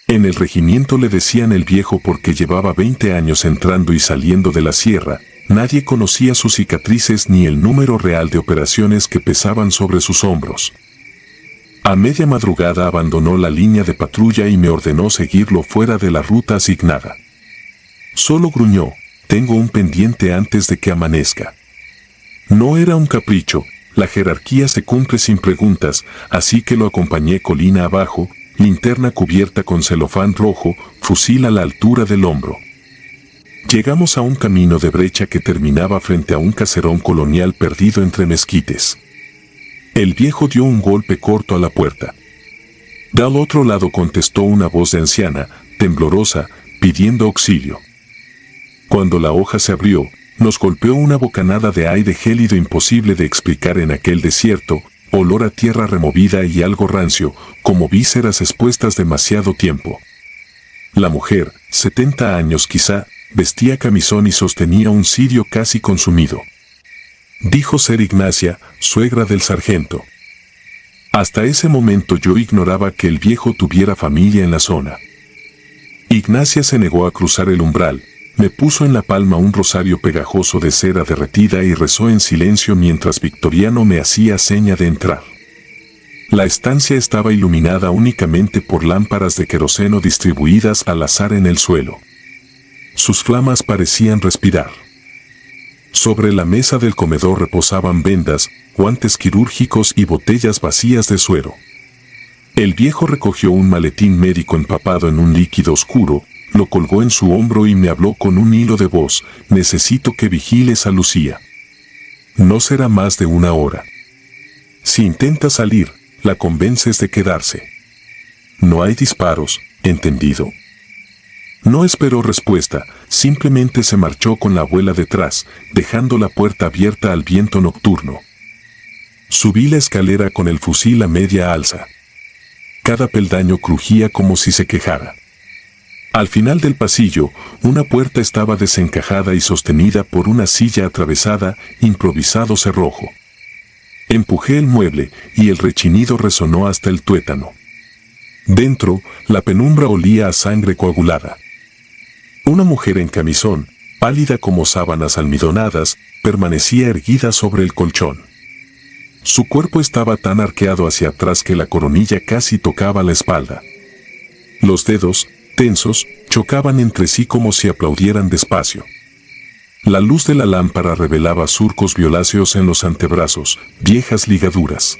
En el regimiento le decían el viejo porque llevaba 20 años entrando y saliendo de la sierra. Nadie conocía sus cicatrices ni el número real de operaciones que pesaban sobre sus hombros. A media madrugada abandonó la línea de patrulla y me ordenó seguirlo fuera de la ruta asignada. Solo gruñó: tengo un pendiente antes de que amanezca. No era un capricho, la jerarquía se cumple sin preguntas, así que lo acompañé colina abajo, linterna cubierta con celofán rojo, fusil a la altura del hombro. Llegamos a un camino de brecha que terminaba frente a un caserón colonial perdido entre mezquites. El viejo dio un golpe corto a la puerta. Del otro lado contestó una voz de anciana, temblorosa, pidiendo auxilio. Cuando la hoja se abrió, Nos golpeó una bocanada de aire gélido imposible de explicar en aquel desierto, olor a tierra removida y algo rancio, como vísceras expuestas demasiado tiempo. La mujer, 70 años quizá, vestía camisón y sostenía un cirio casi consumido. Dijo ser Ignacia, suegra del sargento. Hasta ese momento yo ignoraba que el viejo tuviera familia en la zona. Ignacia se negó a cruzar el umbral, me puso en la palma un rosario pegajoso de cera derretida y rezó en silencio mientras Victoriano me hacía seña de entrar. La estancia estaba iluminada únicamente por lámparas de queroseno distribuidas al azar en el suelo. Sus flamas parecían respirar. Sobre la mesa del comedor reposaban vendas, guantes quirúrgicos y botellas vacías de suero. El viejo recogió un maletín médico empapado en un líquido oscuro, lo colgó en su hombro y me habló con un hilo de voz: necesito que vigiles a Lucía. No será más de 1 hora. Si intenta salir, la convences de quedarse. No hay disparos, ¿entendido? No esperó respuesta, simplemente se marchó con la abuela detrás, dejando la puerta abierta al viento nocturno. Subí la escalera con el fusil a media alza. Cada peldaño crujía como si se quejara. Al final del pasillo, una puerta estaba desencajada y sostenida por una silla atravesada, improvisado cerrojo. Empujé el mueble y el rechinido resonó hasta el tuétano. Dentro, la penumbra olía a sangre coagulada. Una mujer en camisón, pálida como sábanas almidonadas, permanecía erguida sobre el colchón. Su cuerpo estaba tan arqueado hacia atrás que la coronilla casi tocaba la espalda. Los dedos, tensos, chocaban entre sí como si aplaudieran despacio. La luz de la lámpara revelaba surcos violáceos en los antebrazos, viejas ligaduras.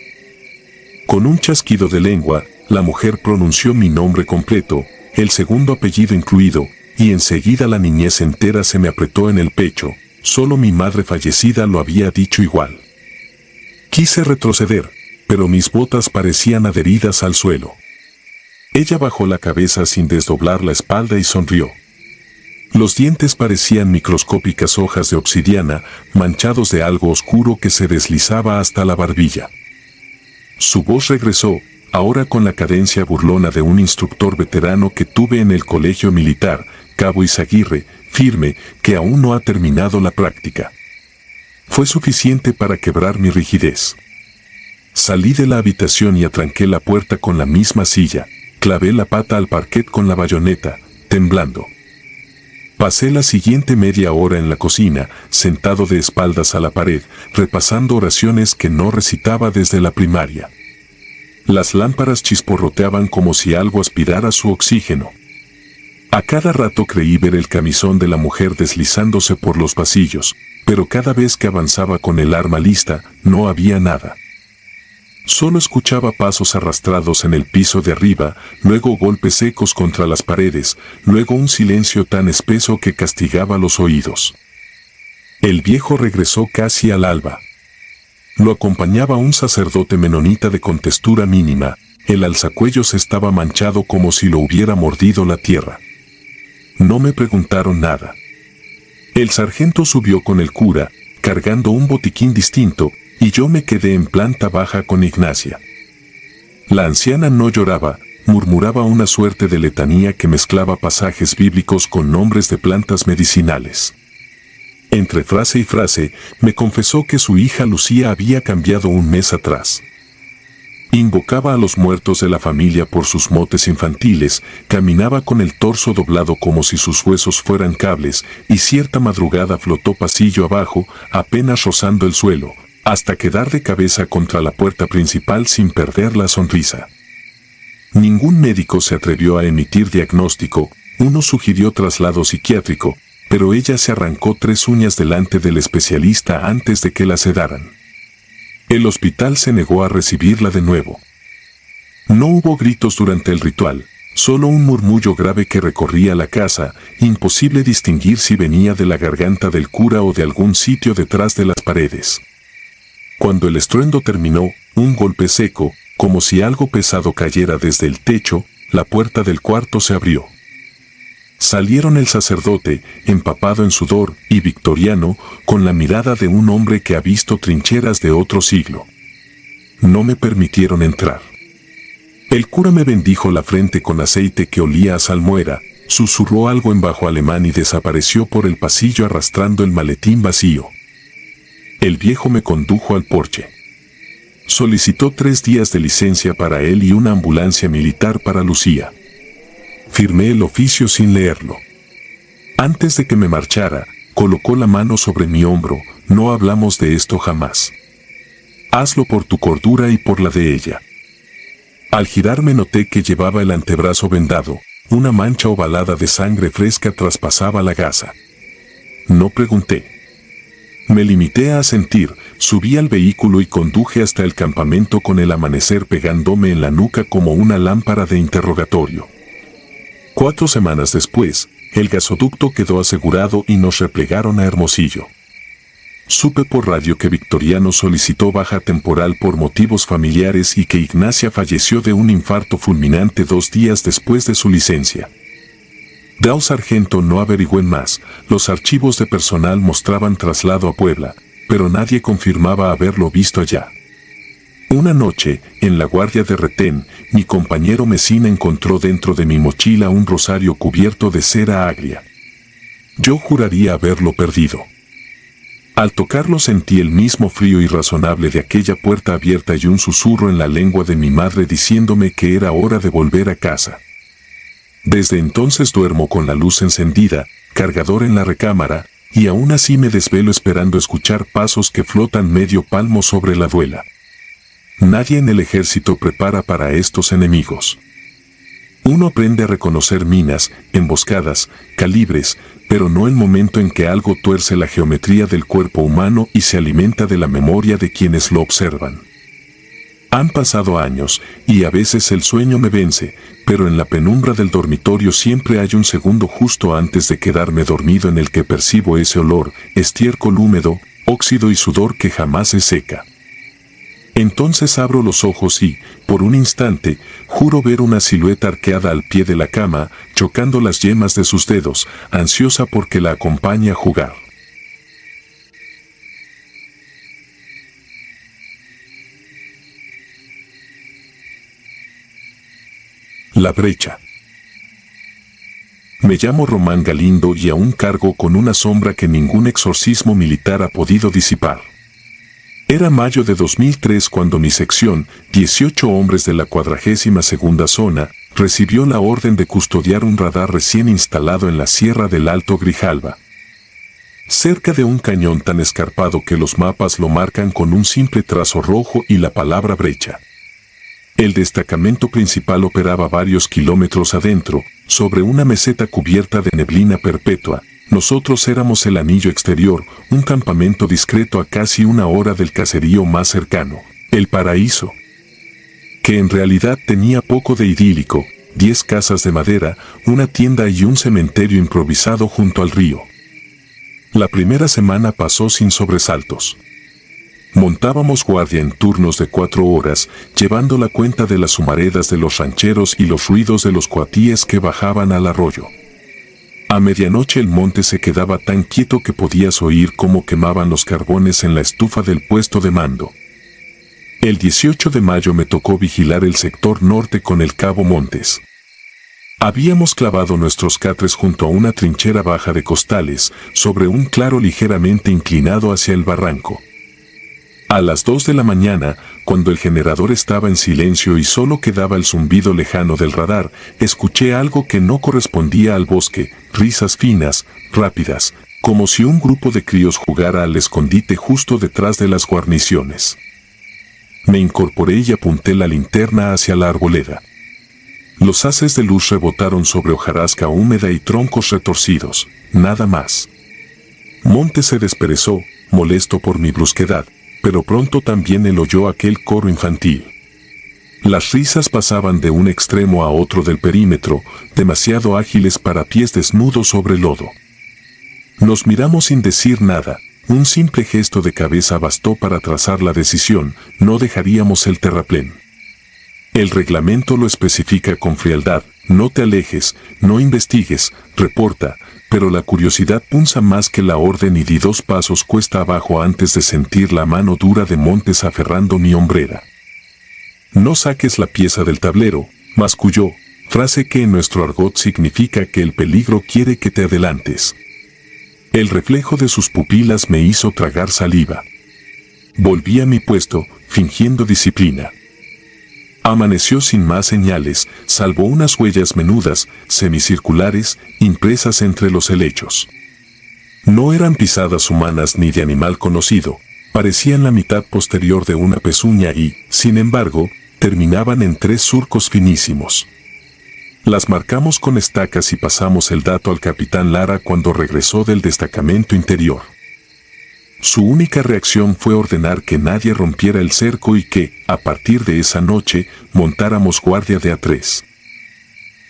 Con un chasquido de lengua, la mujer pronunció mi nombre completo, el segundo apellido incluido, y enseguida la niñez entera se me apretó en el pecho. Solo mi madre fallecida lo había dicho igual. Quise retroceder, pero mis botas parecían adheridas al suelo. Ella bajó la cabeza sin desdoblar la espalda y sonrió. Los dientes parecían microscópicas hojas de obsidiana, manchados de algo oscuro que se deslizaba hasta la barbilla. Su voz regresó, ahora con la cadencia burlona de un instructor veterano que tuve en el colegio militar, Cabo Izaguirre, firme, que aún no ha terminado la práctica. Fue suficiente para quebrar mi rigidez. Salí de la habitación y atranqué la puerta con la misma silla, clavé la pata al parquet con la bayoneta, temblando. Pasé la siguiente media hora en la cocina, sentado de espaldas a la pared, repasando oraciones que no recitaba desde la primaria. Las lámparas chisporroteaban como si algo aspirara su oxígeno. A cada rato creí ver el camisón de la mujer deslizándose por los pasillos, pero cada vez que avanzaba con el arma lista, no había nada. Solo escuchaba pasos arrastrados en el piso de arriba, luego golpes secos contra las paredes, luego un silencio tan espeso que castigaba los oídos. El viejo regresó casi al alba. Lo acompañaba un sacerdote menonita de contextura mínima, el alzacuellos estaba manchado como si lo hubiera mordido la tierra. No me preguntaron nada. El sargento subió con el cura, cargando un botiquín distinto, y yo me quedé en planta baja con Ignacia. La anciana no lloraba, murmuraba una suerte de letanía que mezclaba pasajes bíblicos con nombres de plantas medicinales. Entre frase y frase, me confesó que su hija Lucía había cambiado un mes atrás. Invocaba a los muertos de la familia por sus motes infantiles, caminaba con el torso doblado como si sus huesos fueran cables, y cierta madrugada flotó pasillo abajo, apenas rozando el suelo, hasta quedar de cabeza contra la puerta principal sin perder la sonrisa. Ningún médico se atrevió a emitir diagnóstico, uno sugirió traslado psiquiátrico, pero ella se arrancó 3 uñas delante del especialista antes de que la sedaran. El hospital se negó a recibirla de nuevo. No hubo gritos durante el ritual, solo un murmullo grave que recorría la casa, imposible distinguir si venía de la garganta del cura o de algún sitio detrás de las paredes. Cuando el estruendo terminó, un golpe seco, como si algo pesado cayera desde el techo, la puerta del cuarto se abrió. Salieron el sacerdote, empapado en sudor, y Victoriano, con la mirada de un hombre que ha visto trincheras de otro siglo. No me permitieron entrar. El cura me bendijo la frente con aceite que olía a salmuera, susurró algo en bajo alemán y desapareció por el pasillo arrastrando el maletín vacío. El viejo me condujo al porche. Solicitó 3 días de licencia para él y una ambulancia militar para Lucía. Firmé el oficio sin leerlo. Antes de que me marchara, colocó la mano sobre mi hombro. No hablamos de esto jamás. Hazlo por tu cordura y por la de ella. Al girarme noté que llevaba el antebrazo vendado. Una mancha ovalada de sangre fresca traspasaba la gasa. No pregunté. Me limité a asentir, subí al vehículo y conduje hasta el campamento con el amanecer pegándome en la nuca como una lámpara de interrogatorio. 4 semanas después, el gasoducto quedó asegurado y nos replegaron a Hermosillo. Supe por radio que Victoriano solicitó baja temporal por motivos familiares y que Ignacia falleció de un infarto fulminante 2 días después de su licencia. Dao Sargento no averiguó más, los archivos de personal mostraban traslado a Puebla, pero nadie confirmaba haberlo visto allá. Una noche, en la guardia de retén, mi compañero Mesina encontró dentro de mi mochila un rosario cubierto de cera agria. Yo juraría haberlo perdido. Al tocarlo sentí el mismo frío irrazonable de aquella puerta abierta y un susurro en la lengua de mi madre diciéndome que era hora de volver a casa. Desde entonces duermo con la luz encendida, cargador en la recámara, y aún así me desvelo esperando escuchar pasos que flotan medio palmo sobre la duela. Nadie en el ejército prepara para estos enemigos. Uno aprende a reconocer minas, emboscadas, calibres, pero no el momento en que algo tuerce la geometría del cuerpo humano y se alimenta de la memoria de quienes lo observan. Han pasado años, y a veces el sueño me vence, pero en la penumbra del dormitorio siempre hay un segundo justo antes de quedarme dormido en el que percibo ese olor, estiércol húmedo, óxido y sudor que jamás se seca. Entonces abro los ojos y, por un instante, juro ver una silueta arqueada al pie de la cama, chocando las yemas de sus dedos, ansiosa porque la acompañe a jugar. La brecha. Me llamo Román Galindo y aún cargo con una sombra que ningún exorcismo militar ha podido disipar. Era mayo de 2003 cuando mi sección, 18 hombres de la 42ª zona, recibió la orden de custodiar un radar recién instalado en la Sierra del Alto Grijalva. Cerca de un cañón tan escarpado que los mapas lo marcan con un simple trazo rojo y la palabra brecha. El destacamento principal operaba varios kilómetros adentro, sobre una meseta cubierta de neblina perpetua. Nosotros éramos el anillo exterior, un campamento discreto a casi 1 hora del caserío más cercano, El Paraíso, que en realidad tenía poco de idílico, 10 casas de madera, una tienda y un cementerio improvisado junto al río. La primera semana pasó sin sobresaltos. Montábamos guardia en turnos de 4 horas, llevando la cuenta de las humaredas de los rancheros y los ruidos de los cuatíes que bajaban al arroyo. A medianoche el monte se quedaba tan quieto que podías oír cómo quemaban los carbones en la estufa del puesto de mando. El 18 de mayo me tocó vigilar el sector norte con el cabo Montes. Habíamos clavado nuestros catres junto a una trinchera baja de costales, sobre un claro ligeramente inclinado hacia el barranco. A las 2 de la mañana, cuando el generador estaba en silencio y solo quedaba el zumbido lejano del radar, escuché algo que no correspondía al bosque, risas finas, rápidas, como si un grupo de críos jugara al escondite justo detrás de las guarniciones. Me incorporé y apunté la linterna hacia la arboleda. Los haces de luz rebotaron sobre hojarasca húmeda y troncos retorcidos, nada más. Monte se desperezó, molesto por mi brusquedad, pero pronto también él oyó aquel coro infantil. Las risas pasaban de un extremo a otro del perímetro, demasiado ágiles para pies desnudos sobre lodo. Nos miramos sin decir nada, un simple gesto de cabeza bastó para trazar la decisión, no dejaríamos el terraplén. El reglamento lo especifica con frialdad, no te alejes, no investigues, reporta, pero la curiosidad punza más que la orden y di 2 pasos cuesta abajo antes de sentir la mano dura de Montes aferrando mi hombrera. No saques la pieza del tablero, masculló, frase que en nuestro argot significa que el peligro quiere que te adelantes. El reflejo de sus pupilas me hizo tragar saliva. Volví a mi puesto, fingiendo disciplina. Amaneció sin más señales, salvo unas huellas menudas, semicirculares, impresas entre los helechos. No eran pisadas humanas ni de animal conocido, parecían la mitad posterior de una pezuña y, sin embargo, terminaban en 3 surcos finísimos. Las marcamos con estacas y pasamos el dato al capitán Lara cuando regresó del destacamento interior. Su única reacción fue ordenar que nadie rompiera el cerco y que, a partir de esa noche, montáramos guardia de A3.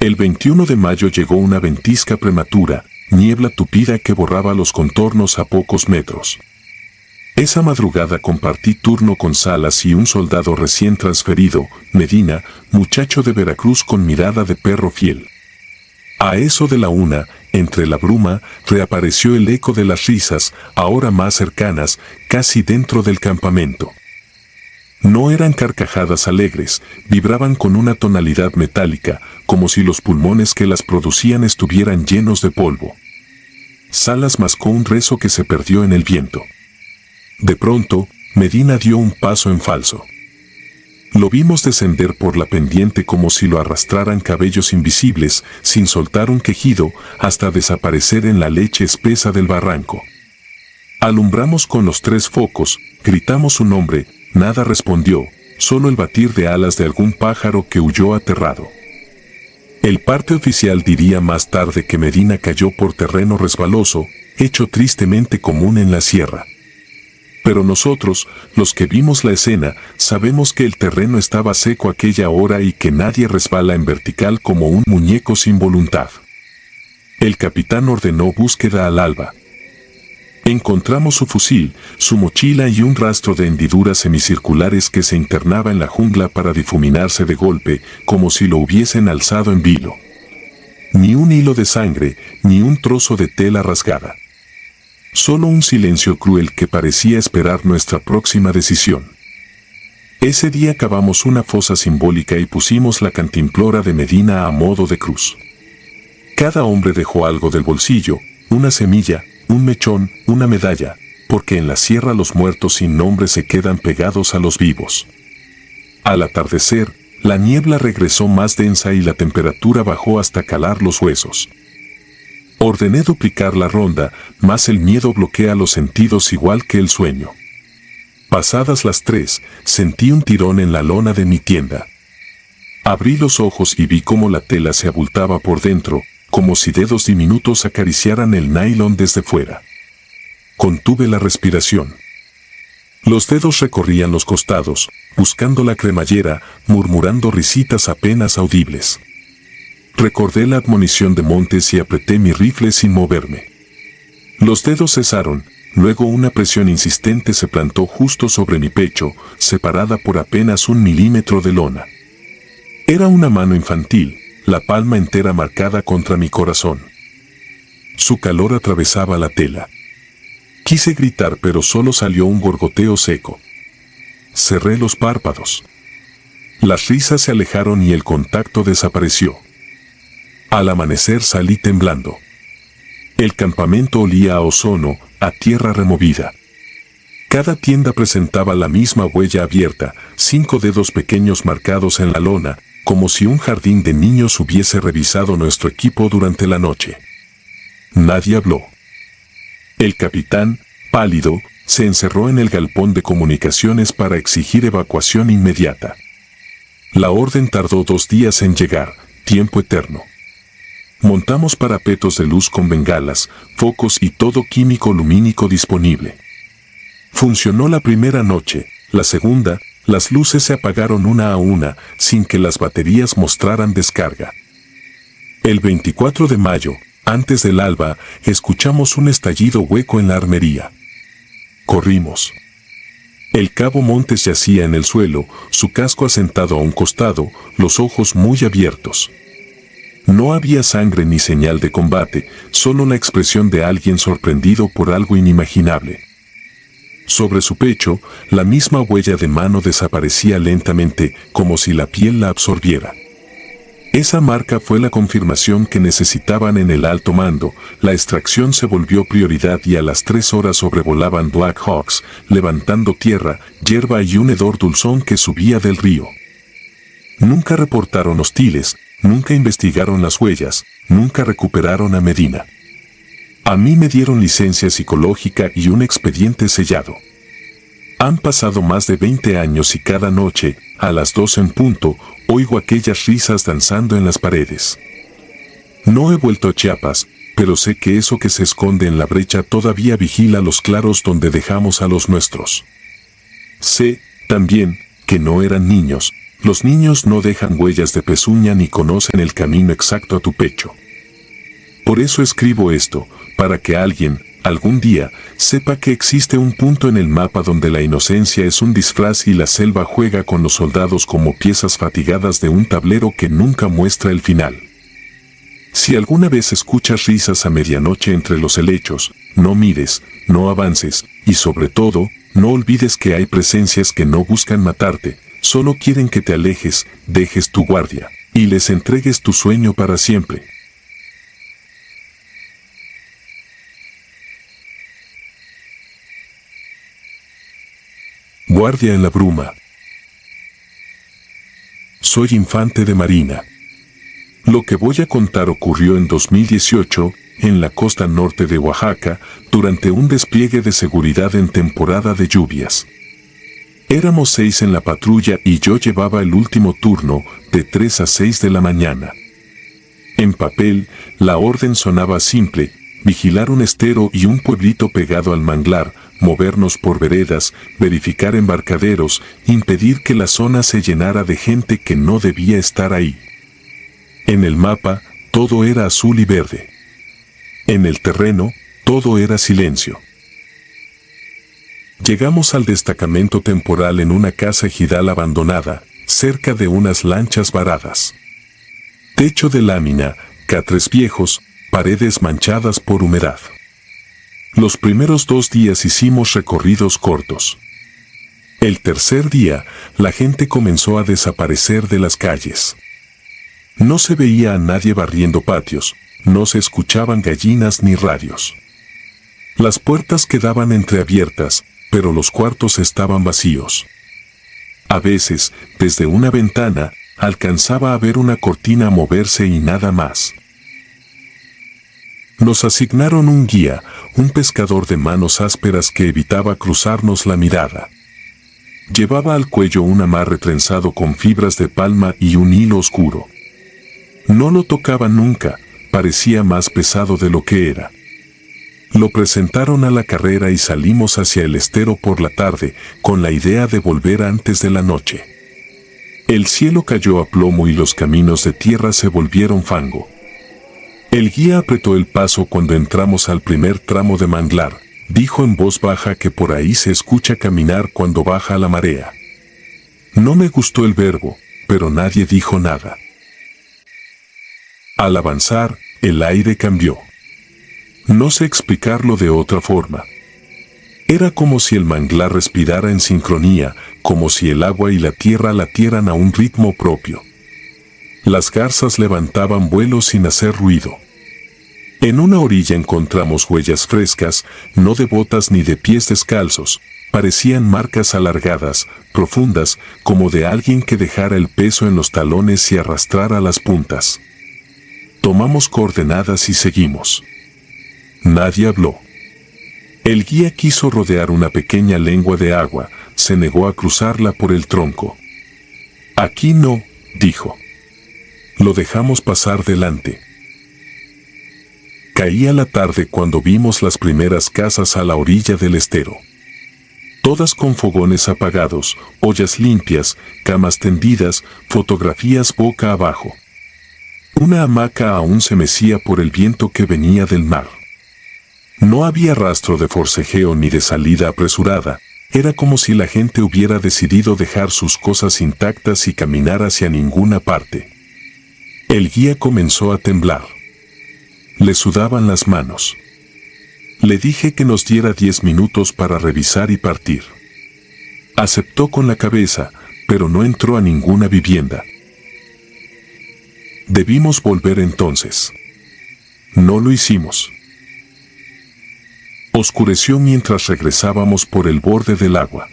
El 21 de mayo llegó una ventisca prematura, niebla tupida que borraba los contornos a pocos metros. Esa madrugada compartí turno con Salas y un soldado recién transferido, Medina, muchacho de Veracruz con mirada de perro fiel. A eso de la 1, entre la bruma, reapareció el eco de las risas, ahora más cercanas, casi dentro del campamento. No eran carcajadas alegres, vibraban con una tonalidad metálica, como si los pulmones que las producían estuvieran llenos de polvo. Salas mascó un rezo que se perdió en el viento. De pronto, Medina dio un paso en falso. Lo vimos descender por la pendiente como si lo arrastraran cabellos invisibles, sin soltar un quejido, hasta desaparecer en la leche espesa del barranco. Alumbramos con los 3 focos, gritamos su nombre, nada respondió, solo el batir de alas de algún pájaro que huyó aterrado. El parte oficial diría más tarde que Medina cayó por terreno resbaloso, hecho tristemente común en la sierra. Pero nosotros, los que vimos la escena, sabemos que el terreno estaba seco aquella hora y que nadie resbala en vertical como un muñeco sin voluntad. El capitán ordenó búsqueda al alba. Encontramos su fusil, su mochila y un rastro de hendiduras semicirculares que se internaba en la jungla para difuminarse de golpe, como si lo hubiesen alzado en vilo. Ni un hilo de sangre, ni un trozo de tela rasgada. Solo un silencio cruel que parecía esperar nuestra próxima decisión. Ese día cavamos una fosa simbólica y pusimos la cantimplora de Medina a modo de cruz. Cada hombre dejó algo del bolsillo, una semilla, un mechón, una medalla, porque en la sierra los muertos sin nombre se quedan pegados a los vivos. Al atardecer, la niebla regresó más densa y la temperatura bajó hasta calar los huesos. Ordené duplicar la ronda, mas el miedo bloquea los sentidos igual que el sueño. Pasadas las 3, sentí un tirón en la lona de mi tienda. Abrí los ojos y vi cómo la tela se abultaba por dentro, como si dedos diminutos acariciaran el nylon desde fuera. Contuve la respiración. Los dedos recorrían los costados, buscando la cremallera, murmurando risitas apenas audibles. Recordé la admonición de Montes y apreté mi rifle sin moverme. Los dedos cesaron, luego una presión insistente se plantó justo sobre mi pecho, separada por apenas 1 milímetro de lona. Era una mano infantil, la palma entera marcada contra mi corazón. Su calor atravesaba la tela. Quise gritar pero solo salió un gorgoteo seco. Cerré los párpados. Las risas se alejaron y el contacto desapareció. Al amanecer salí temblando. El campamento olía a ozono, a tierra removida. Cada tienda presentaba la misma huella abierta, 5 dedos pequeños marcados en la lona, como si un jardín de niños hubiese revisado nuestro equipo durante la noche. Nadie habló. El capitán, pálido, se encerró en el galpón de comunicaciones para exigir evacuación inmediata. La orden tardó 2 días en llegar, tiempo eterno. Montamos parapetos de luz con bengalas, focos y todo químico lumínico disponible. Funcionó la primera noche, la segunda, las luces se apagaron una a una, sin que las baterías mostraran descarga. El 24 de mayo, antes del alba, escuchamos un estallido hueco en la armería. Corrimos. El cabo Montes yacía en el suelo, su casco asentado a un costado, los ojos muy abiertos. No había sangre ni señal de combate, solo la expresión de alguien sorprendido por algo inimaginable. Sobre su pecho, la misma huella de mano desaparecía lentamente, como si la piel la absorbiera. Esa marca fue la confirmación que necesitaban en el alto mando. La extracción se volvió prioridad y a las 3 horas sobrevolaban Black Hawks, levantando tierra, hierba y un hedor dulzón que subía del río. Nunca reportaron hostiles, nunca investigaron las huellas, nunca recuperaron a Medina. A mí me dieron licencia psicológica y un expediente sellado. Han pasado más de 20 años y cada noche, a las 12 en punto, oigo aquellas risas danzando en las paredes. No he vuelto a Chiapas, pero sé que eso que se esconde en la brecha todavía vigila los claros donde dejamos a los nuestros. Sé, también, que no eran niños. Los niños no dejan huellas de pezuña ni conocen el camino exacto a tu pecho. Por eso escribo esto, para que alguien, algún día, sepa que existe un punto en el mapa donde la inocencia es un disfraz y la selva juega con los soldados como piezas fatigadas de un tablero que nunca muestra el final. Si alguna vez escuchas risas a medianoche entre los helechos, no mires, no avances, y sobre todo, no olvides que hay presencias que no buscan matarte, solo quieren que te alejes, dejes tu guardia, y les entregues tu sueño para siempre. Guardia en la bruma. Soy infante de marina. Lo que voy a contar ocurrió en 2018, en la costa norte de Oaxaca, durante un despliegue de seguridad en temporada de lluvias. Éramos 6 en la patrulla y yo llevaba el último turno, de 3 a 6 de la mañana. En papel, la orden sonaba simple: vigilar un estero y un pueblito pegado al manglar, movernos por veredas, verificar embarcaderos, impedir que la zona se llenara de gente que no debía estar ahí. En el mapa, todo era azul y verde. En el terreno, todo era silencio. Llegamos al destacamento temporal en una casa ejidal abandonada, cerca de unas lanchas varadas. Techo de lámina, catres viejos, paredes manchadas por humedad. Los primeros 2 días hicimos recorridos cortos. El tercer día, la gente comenzó a desaparecer de las calles. No se veía a nadie barriendo patios, no se escuchaban gallinas ni radios. Las puertas quedaban entreabiertas, pero los cuartos estaban vacíos. A veces, desde una ventana, alcanzaba a ver una cortina moverse y nada más. Nos asignaron un guía, un pescador de manos ásperas que evitaba cruzarnos la mirada. Llevaba al cuello un amarre trenzado con fibras de palma y un hilo oscuro. No lo tocaba nunca, parecía más pesado de lo que era. Lo presentaron a la carrera y salimos hacia el estero por la tarde, con la idea de volver antes de la noche. El cielo cayó a plomo y los caminos de tierra se volvieron fango. El guía apretó el paso cuando entramos al primer tramo de manglar. Dijo en voz baja que por ahí se escucha caminar cuando baja la marea. No me gustó el verbo, pero nadie dijo nada. Al avanzar, el aire cambió. No sé explicarlo de otra forma. Era como si el manglar respirara en sincronía, como si el agua y la tierra latieran a un ritmo propio. Las garzas levantaban vuelo sin hacer ruido. En una orilla encontramos huellas frescas, no de botas ni de pies descalzos, parecían marcas alargadas, profundas, como de alguien que dejara el peso en los talones y arrastrara las puntas. Tomamos coordenadas y seguimos. Nadie habló. El guía quiso rodear una pequeña lengua de agua, se negó a cruzarla por el tronco. Aquí no, dijo. Lo dejamos pasar delante. Caía la tarde cuando vimos las primeras casas a la orilla del estero. Todas con fogones apagados, ollas limpias, camas tendidas, fotografías boca abajo. Una hamaca aún se mecía por el viento que venía del mar. No había rastro de forcejeo ni de salida apresurada. Era como si la gente hubiera decidido dejar sus cosas intactas y caminar hacia ninguna parte. El guía comenzó a temblar. Le sudaban las manos. Le dije que nos diera 10 minutos para revisar y partir. Aceptó con la cabeza, pero no entró a ninguna vivienda. Debimos volver entonces. No lo hicimos. Oscureció mientras regresábamos por el borde del agua.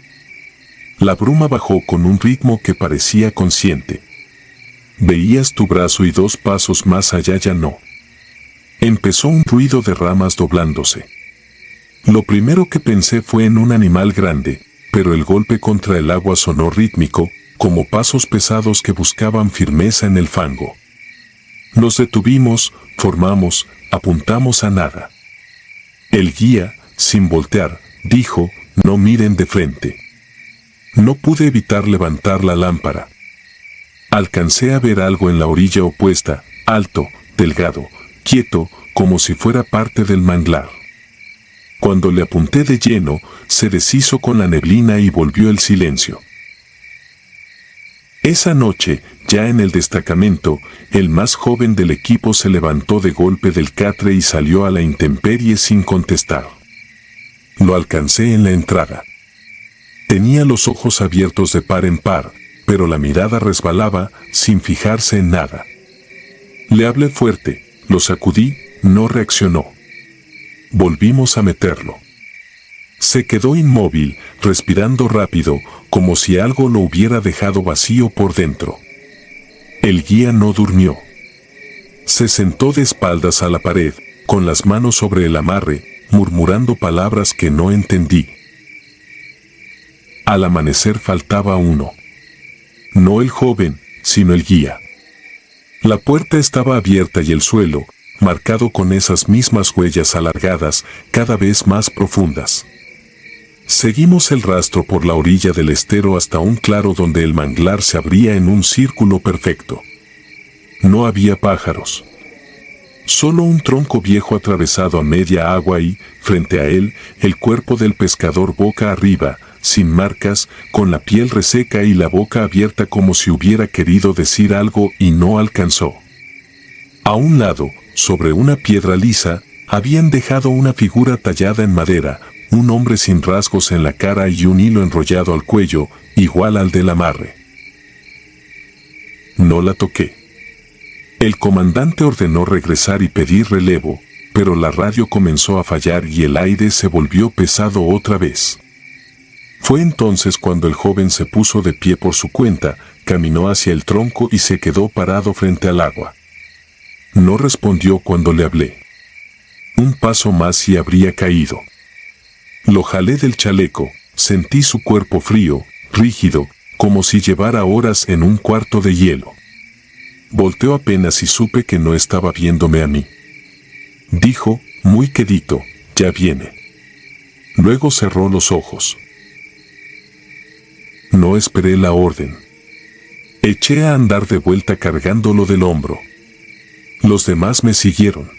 La bruma bajó con un ritmo que parecía consciente. Veías tu brazo y 2 pasos más allá ya no. Empezó un ruido de ramas doblándose. Lo primero que pensé fue en un animal grande, pero el golpe contra el agua sonó rítmico, como pasos pesados que buscaban firmeza en el fango. Nos detuvimos, formamos, apuntamos a nada. El guía, sin voltear, dijo, no miren de frente. No pude evitar levantar la lámpara. Alcancé a ver algo en la orilla opuesta, alto, delgado, quieto, como si fuera parte del manglar. Cuando le apunté de lleno, se deshizo con la neblina y volvió el silencio. Esa noche, ya en el destacamento, el más joven del equipo se levantó de golpe del catre y salió a la intemperie sin contestar. Lo alcancé en la entrada. Tenía los ojos abiertos de par en par, pero la mirada resbalaba, sin fijarse en nada. Le hablé fuerte, lo sacudí, no reaccionó. Volvimos a meterlo. Se quedó inmóvil, respirando rápido, como si algo lo hubiera dejado vacío por dentro. El guía no durmió. Se sentó de espaldas a la pared, con las manos sobre el amarre, murmurando palabras que no entendí. Al amanecer faltaba uno. No el joven, sino el guía. La puerta estaba abierta y el suelo, marcado con esas mismas huellas alargadas, cada vez más profundas. Seguimos el rastro por la orilla del estero hasta un claro donde el manglar se abría en un círculo perfecto. No había pájaros. Solo un tronco viejo atravesado a media agua y, frente a él, el cuerpo del pescador boca arriba, sin marcas, con la piel reseca y la boca abierta como si hubiera querido decir algo y no alcanzó. A un lado, sobre una piedra lisa, habían dejado una figura tallada en madera, un hombre sin rasgos en la cara y un hilo enrollado al cuello, igual al del amarre. No la toqué. El comandante ordenó regresar y pedir relevo, pero la radio comenzó a fallar y el aire se volvió pesado otra vez. Fue entonces cuando el joven se puso de pie por su cuenta, caminó hacia el tronco y se quedó parado frente al agua. No respondió cuando le hablé. Un paso más y habría caído. Lo jalé del chaleco, sentí su cuerpo frío, rígido, como si llevara horas en un cuarto de hielo. Volteó apenas y supe que no estaba viéndome a mí. Dijo, muy quedito, ya viene. Luego cerró los ojos. No esperé la orden. Eché a andar de vuelta cargándolo del hombro. Los demás me siguieron.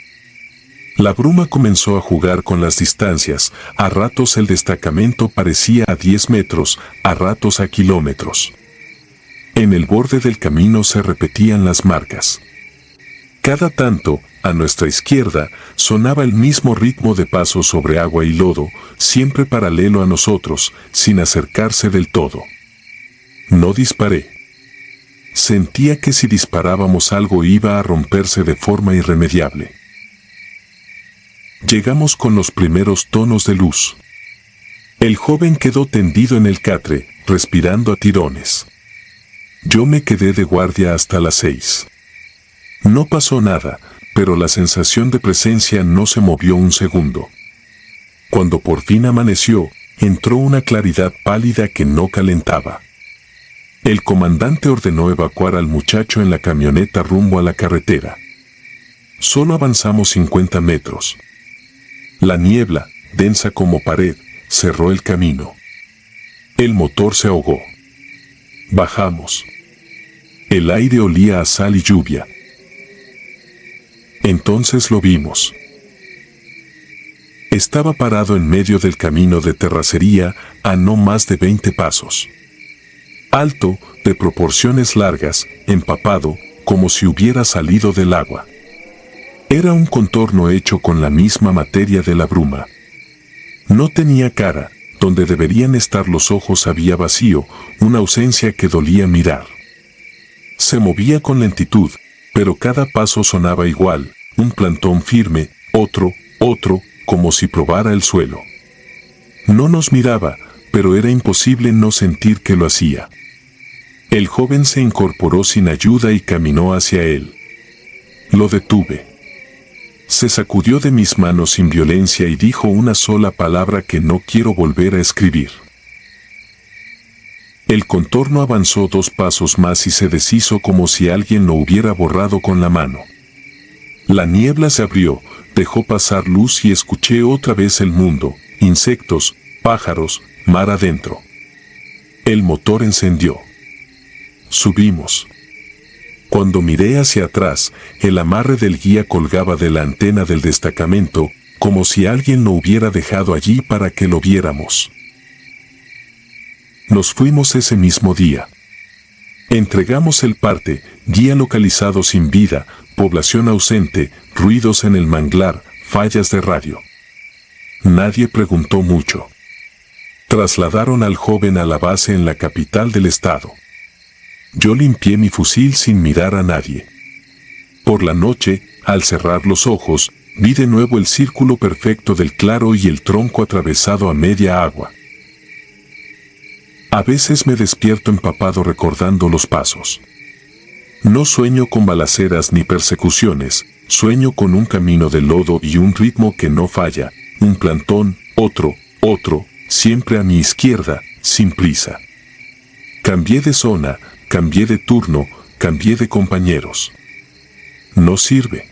La bruma comenzó a jugar con las distancias, a ratos el destacamento parecía a 10 metros, a ratos a kilómetros. En el borde del camino se repetían las marcas. Cada tanto, a nuestra izquierda, sonaba el mismo ritmo de pasos sobre agua y lodo, siempre paralelo a nosotros, sin acercarse del todo. No disparé. Sentía que si disparábamos algo iba a romperse de forma irremediable. Llegamos con los primeros tonos de luz. El joven quedó tendido en el catre, respirando a tirones. Yo me quedé de guardia hasta las 6. No pasó nada, pero la sensación de presencia no se movió un segundo. Cuando por fin amaneció, entró una claridad pálida que no calentaba. El comandante ordenó evacuar al muchacho en la camioneta rumbo a la carretera. Solo avanzamos 50 metros. La niebla, densa como pared, cerró el camino. El motor se ahogó. Bajamos. El aire olía a sal y lluvia. Entonces lo vimos. Estaba parado en medio del camino de terracería, a no más de 20 pasos. Alto, de proporciones largas, empapado, como si hubiera salido del agua. Era un contorno hecho con la misma materia de la bruma. No tenía cara, donde deberían estar los ojos había vacío, una ausencia que dolía mirar. Se movía con lentitud, pero cada paso sonaba igual, un plantón firme, otro, como si probara el suelo. No nos miraba, pero era imposible no sentir que lo hacía. El joven se incorporó sin ayuda y caminó hacia él. Lo detuve. Se sacudió de mis manos sin violencia y dijo una sola palabra que no quiero volver a escribir. El contorno avanzó 2 pasos más y se deshizo como si alguien lo hubiera borrado con la mano. La niebla se abrió, dejó pasar luz y escuché otra vez el mundo, insectos, pájaros, mar adentro. El motor encendió. Subimos. Cuando miré hacia atrás, el amarre del guía colgaba de la antena del destacamento, como si alguien lo hubiera dejado allí para que lo viéramos. Nos fuimos ese mismo día. Entregamos el parte, guía localizado sin vida, población ausente, ruidos en el manglar, fallas de radio. Nadie preguntó mucho. Trasladaron al joven a la base en la capital del estado. Yo limpié mi fusil sin mirar a nadie. Por la noche, al cerrar los ojos, vi de nuevo el círculo perfecto del claro y el tronco atravesado a media agua. A veces me despierto empapado recordando los pasos. No sueño con balaceras ni persecuciones, sueño con un camino de lodo y un ritmo que no falla, un plantón, otro, siempre a mi izquierda, sin prisa. Cambié de zona, cambié de turno, cambié de compañeros. No sirve.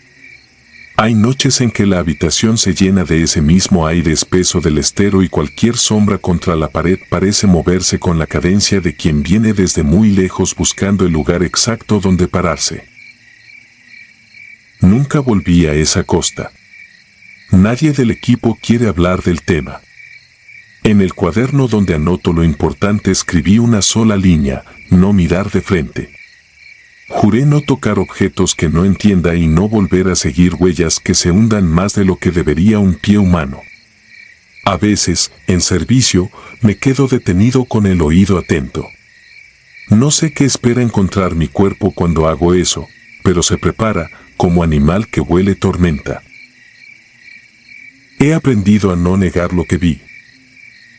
Hay noches en que la habitación se llena de ese mismo aire espeso del estero y cualquier sombra contra la pared parece moverse con la cadencia de quien viene desde muy lejos buscando el lugar exacto donde pararse. Nunca volví a esa costa. Nadie del equipo quiere hablar del tema. En el cuaderno donde anoto lo importante escribí una sola línea: no mirar de frente. Juré no tocar objetos que no entienda y no volver a seguir huellas que se hundan más de lo que debería un pie humano. A veces, en servicio, me quedo detenido con el oído atento. No sé qué espera encontrar mi cuerpo cuando hago eso, pero se prepara, como animal que huele tormenta. He aprendido a no negar lo que vi.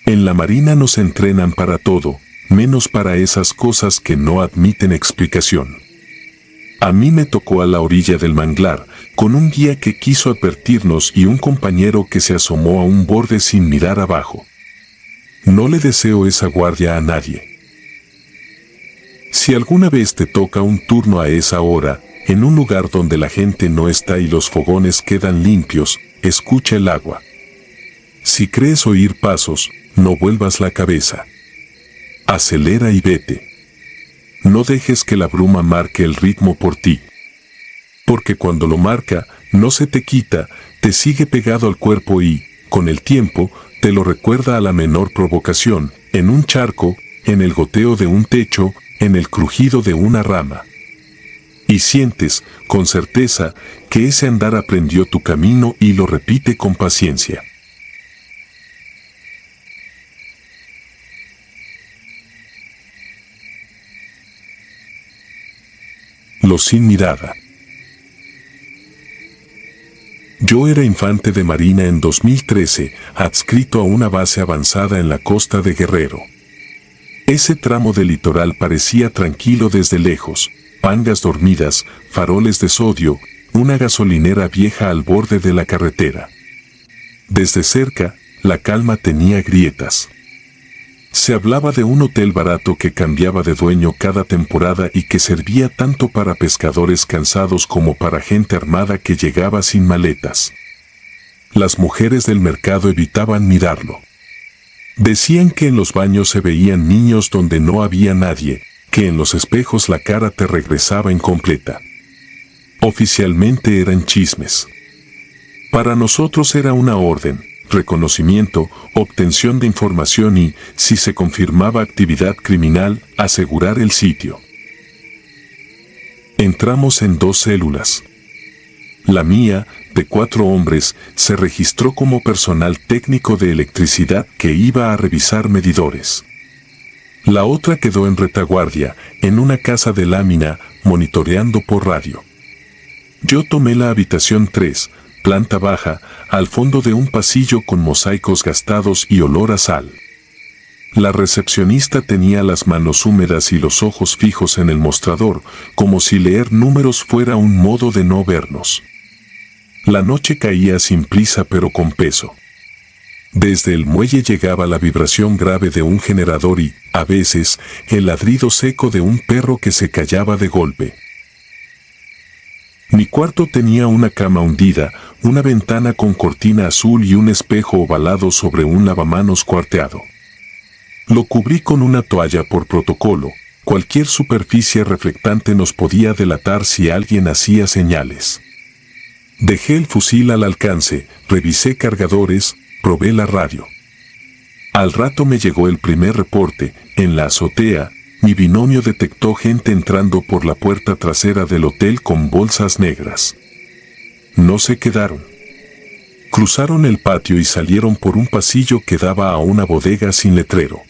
En la Marina nos entrenan para todo, menos para esas cosas que no admiten explicación. A mí me tocó a la orilla del manglar, con un guía que quiso advertirnos y un compañero que se asomó a un borde sin mirar abajo. No le deseo esa guardia a nadie. Si alguna vez te toca un turno a esa hora, en un lugar donde la gente no está y los fogones quedan limpios, escucha el agua. Si crees oír pasos, no vuelvas la cabeza. Acelera y vete. No dejes que la bruma marque el ritmo por ti. Porque cuando lo marca, no se te quita, te sigue pegado al cuerpo y, con el tiempo, te lo recuerda a la menor provocación, en un charco, en el goteo de un techo, en el crujido de una rama. Y sientes, con certeza, que ese andar aprendió tu camino y lo repite con paciencia. Los sin mirada. Yo era infante de marina en 2013, adscrito a una base avanzada en la costa de Guerrero. Ese tramo del litoral parecía tranquilo desde lejos, pangas dormidas, faroles de sodio, una gasolinera vieja al borde de la carretera. Desde cerca, la calma tenía grietas. Se hablaba de un hotel barato que cambiaba de dueño cada temporada y que servía tanto para pescadores cansados como para gente armada que llegaba sin maletas. Las mujeres del mercado evitaban mirarlo. Decían que en los baños se veían niños donde no había nadie, que en los espejos la cara te regresaba incompleta. Oficialmente eran chismes. Para nosotros era una orden, reconocimiento, obtención de información y, si se confirmaba actividad criminal, asegurar el sitio. Entramos en 2 células. La mía, de 4 hombres, se registró como personal técnico de electricidad que iba a revisar medidores. La otra quedó en retaguardia, en una casa de lámina, monitoreando por radio. Yo tomé la habitación 3, planta baja, al fondo de un pasillo con mosaicos gastados y olor a sal. La recepcionista tenía las manos húmedas y los ojos fijos en el mostrador, como si leer números fuera un modo de no vernos. La noche caía sin prisa pero con peso. Desde el muelle llegaba la vibración grave de un generador y, a veces, el ladrido seco de un perro que se callaba de golpe. Mi cuarto tenía una cama hundida, una ventana con cortina azul y un espejo ovalado sobre un lavamanos cuarteado. Lo cubrí con una toalla por protocolo. Cualquier superficie reflectante nos podía delatar si alguien hacía señales. Dejé el fusil al alcance, revisé cargadores, probé la radio. Al rato me llegó el primer reporte. En la azotea, mi binomio detectó gente entrando por la puerta trasera del hotel con bolsas negras. No se quedaron. Cruzaron el patio y salieron por un pasillo que daba a una bodega sin letrero.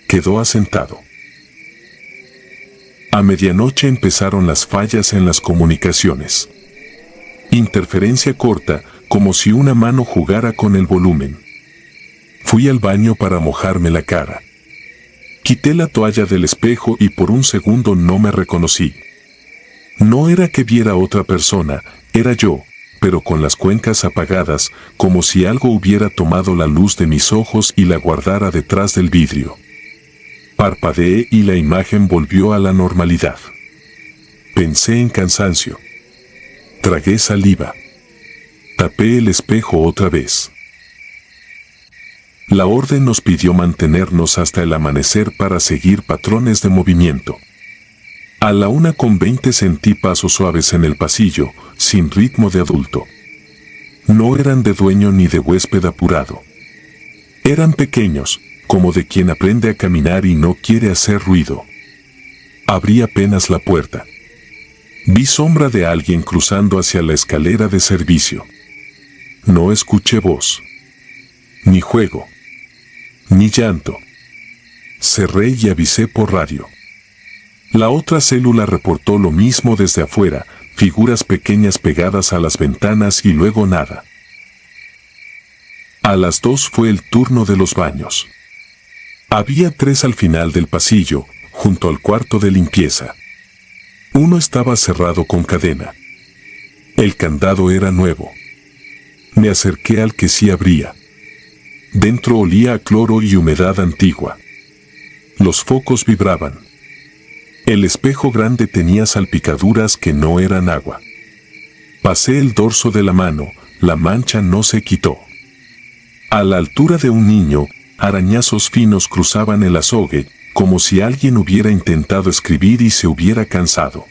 Quedó asentado. A medianoche empezaron las fallas en las comunicaciones. Interferencia corta, como si una mano jugara con el volumen. Fui al baño para mojarme la cara. Quité la toalla del espejo y por un segundo no me reconocí. No era que viera otra persona, era yo, pero con las cuencas apagadas, como si algo hubiera tomado la luz de mis ojos y la guardara detrás del vidrio. Parpadeé y la imagen volvió a la normalidad. Pensé en cansancio. Tragué saliva. Tapé el espejo otra vez. La orden nos pidió mantenernos hasta el amanecer para seguir patrones de movimiento. A la 1:20 sentí pasos suaves en el pasillo, sin ritmo de adulto. No eran de dueño ni de huésped apurado. Eran pequeños, como de quien aprende a caminar y no quiere hacer ruido. Abrí apenas la puerta. Vi sombra de alguien cruzando hacia la escalera de servicio. No escuché voz, ni juego, ni llanto. Cerré y avisé por radio. La otra célula reportó lo mismo desde afuera, figuras pequeñas pegadas a las ventanas y luego nada. A las 2 fue el turno de los baños. Había 3 al final del pasillo, junto al cuarto de limpieza. Uno estaba cerrado con cadena. El candado era nuevo. Me acerqué al que sí abría. Dentro olía a cloro y humedad antigua. Los focos vibraban. El espejo grande tenía salpicaduras que no eran agua. Pasé el dorso de la mano, la mancha no se quitó. A la altura de un niño, arañazos finos cruzaban el azogue, como si alguien hubiera intentado escribir y se hubiera cansado.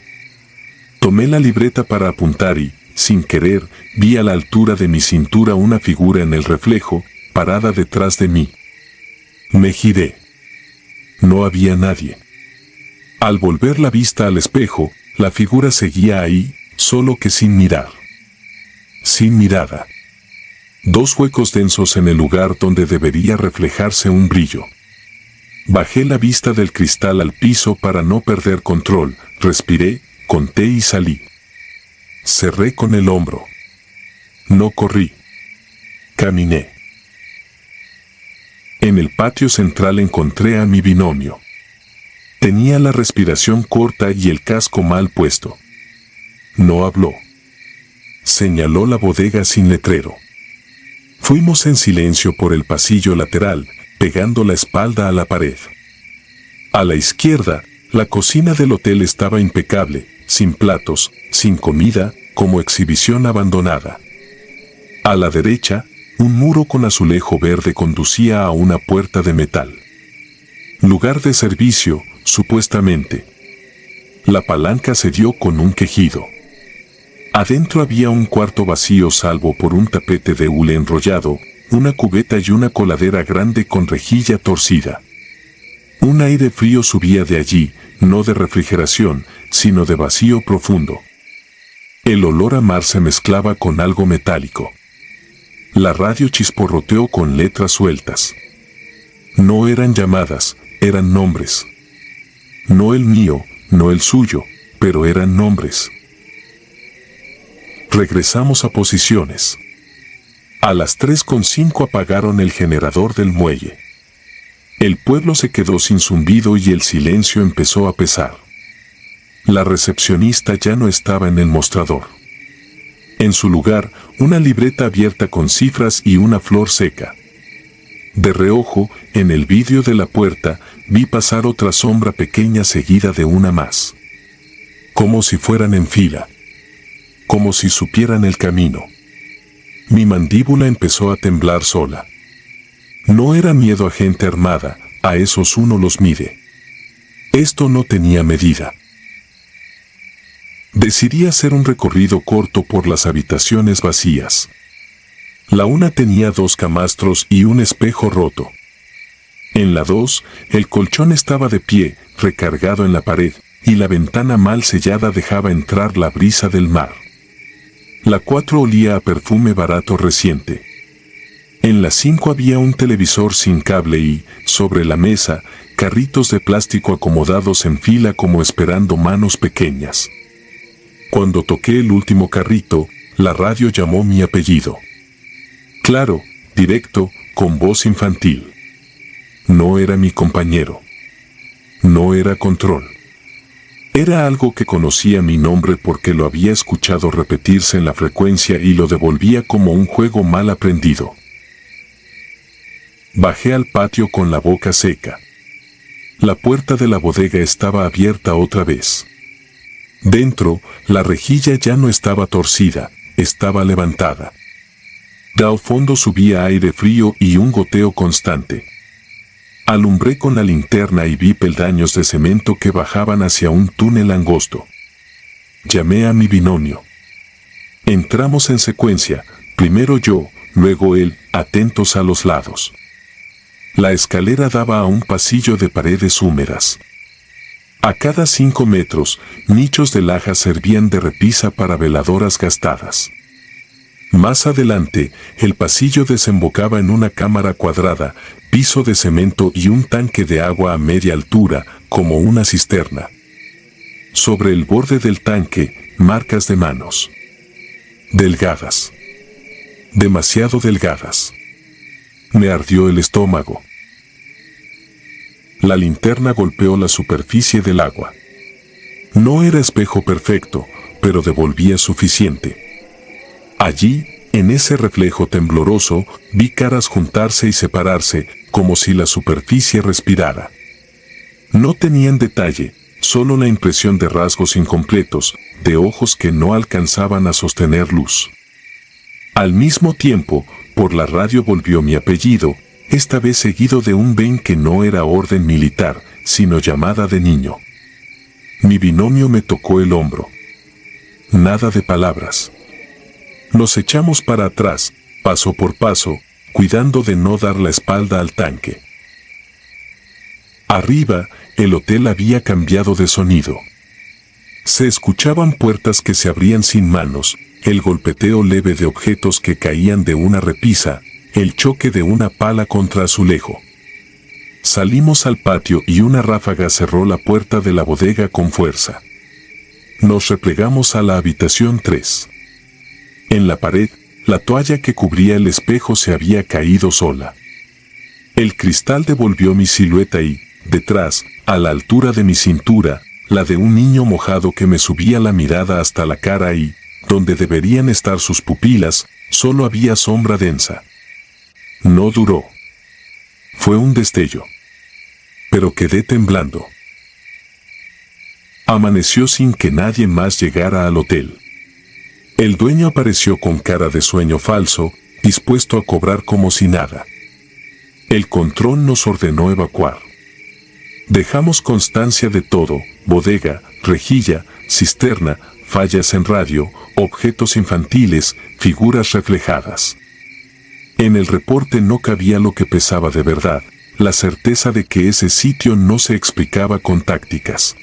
Tomé la libreta para apuntar y, sin querer, vi a la altura de mi cintura una figura en el reflejo, parada detrás de mí. Me giré. No había nadie. Al volver la vista al espejo, la figura seguía ahí, solo que sin mirar. Sin mirada. 2 huecos densos en el lugar donde debería reflejarse un brillo. Bajé la vista del cristal al piso para no perder control, respiré, conté y salí. Cerré con el hombro. No corrí. Caminé. En el patio central encontré a mi binomio. Tenía la respiración corta y el casco mal puesto. No habló. Señaló la bodega sin letrero. Fuimos en silencio por el pasillo lateral, pegando la espalda a la pared. A la izquierda, la cocina del hotel estaba impecable, sin platos, sin comida, como exhibición abandonada. A la derecha, un muro con azulejo verde conducía a una puerta de metal. Lugar de servicio, supuestamente. La palanca se dio con un quejido. Adentro había un cuarto vacío salvo por un tapete de hule enrollado, una cubeta y una coladera grande con rejilla torcida. Un aire frío subía de allí, no de refrigeración, sino de vacío profundo. El olor a mar se mezclaba con algo metálico. La radio chisporroteó con letras sueltas. No eran llamadas, eran nombres. No el mío, no el suyo, pero eran nombres. Regresamos a posiciones. A las 3:05 apagaron el generador del muelle. El pueblo se quedó sin zumbido y el silencio empezó a pesar. La recepcionista ya no estaba en el mostrador. En su lugar, una libreta abierta con cifras y una flor seca. De reojo, en el vidrio de la puerta, vi pasar otra sombra pequeña seguida de una más. Como si fueran en fila. Como si supieran el camino. Mi mandíbula empezó a temblar sola. No era miedo a gente armada, a esos uno los mide. Esto no tenía medida. Decidí hacer un recorrido corto por las habitaciones vacías. La una tenía 2 camastros y un espejo roto. En la 2, el colchón estaba de pie, recargado en la pared, y la ventana mal sellada dejaba entrar la brisa del mar. La 4 olía a perfume barato reciente. En la 5 había un televisor sin cable y, sobre la mesa, carritos de plástico acomodados en fila como esperando manos pequeñas. Cuando toqué el último carrito, la radio llamó mi apellido. Claro, directo, con voz infantil. No era mi compañero. No era Control. Era algo que conocía mi nombre porque lo había escuchado repetirse en la frecuencia y lo devolvía como un juego mal aprendido. Bajé al patio con la boca seca. La puerta de la bodega estaba abierta otra vez. Dentro, la rejilla ya no estaba torcida, estaba levantada. Al fondo subía aire frío y un goteo constante. Alumbré con la linterna y vi peldaños de cemento que bajaban hacia un túnel angosto. Llamé a mi binomio. Entramos en secuencia, primero yo, luego él, atentos a los lados. La escalera daba a un pasillo de paredes húmedas. A cada 5 metros, nichos de laja servían de repisa para veladoras gastadas. Más adelante, el pasillo desembocaba en una cámara cuadrada, piso de cemento y un tanque de agua a media altura, como una cisterna. Sobre el borde del tanque, marcas de manos. Delgadas. Demasiado delgadas. Me ardió el estómago. La linterna golpeó la superficie del agua. No era espejo perfecto, pero devolvía suficiente. Allí, en ese reflejo tembloroso, vi caras juntarse y separarse, como si la superficie respirara. No tenían detalle, solo la impresión de rasgos incompletos, de ojos que no alcanzaban a sostener luz. Al mismo tiempo, por la radio volvió mi apellido, esta vez seguido de un ven que no era orden militar, sino llamada de niño. Mi binomio me tocó el hombro. Nada de palabras. Nos echamos para atrás, paso por paso, cuidando de no dar la espalda al tanque. Arriba, el hotel había cambiado de sonido. Se escuchaban puertas que se abrían sin manos, el golpeteo leve de objetos que caían de una repisa, el choque de una pala contra azulejo. Salimos al patio y una ráfaga cerró la puerta de la bodega con fuerza. Nos replegamos a la habitación 3. En la pared, la toalla que cubría el espejo se había caído sola. El cristal devolvió mi silueta y, detrás, a la altura de mi cintura, la de un niño mojado que me subía la mirada hasta la cara y, donde deberían estar sus pupilas, solo había sombra densa. No duró. Fue un destello. Pero quedé temblando. Amaneció sin que nadie más llegara al hotel. El dueño apareció con cara de sueño falso, dispuesto a cobrar como si nada. El control nos ordenó evacuar. Dejamos constancia de todo, bodega, rejilla, cisterna, fallas en radio, objetos infantiles, figuras reflejadas. En el reporte no cabía lo que pesaba de verdad, la certeza de que ese sitio no se explicaba con tácticas.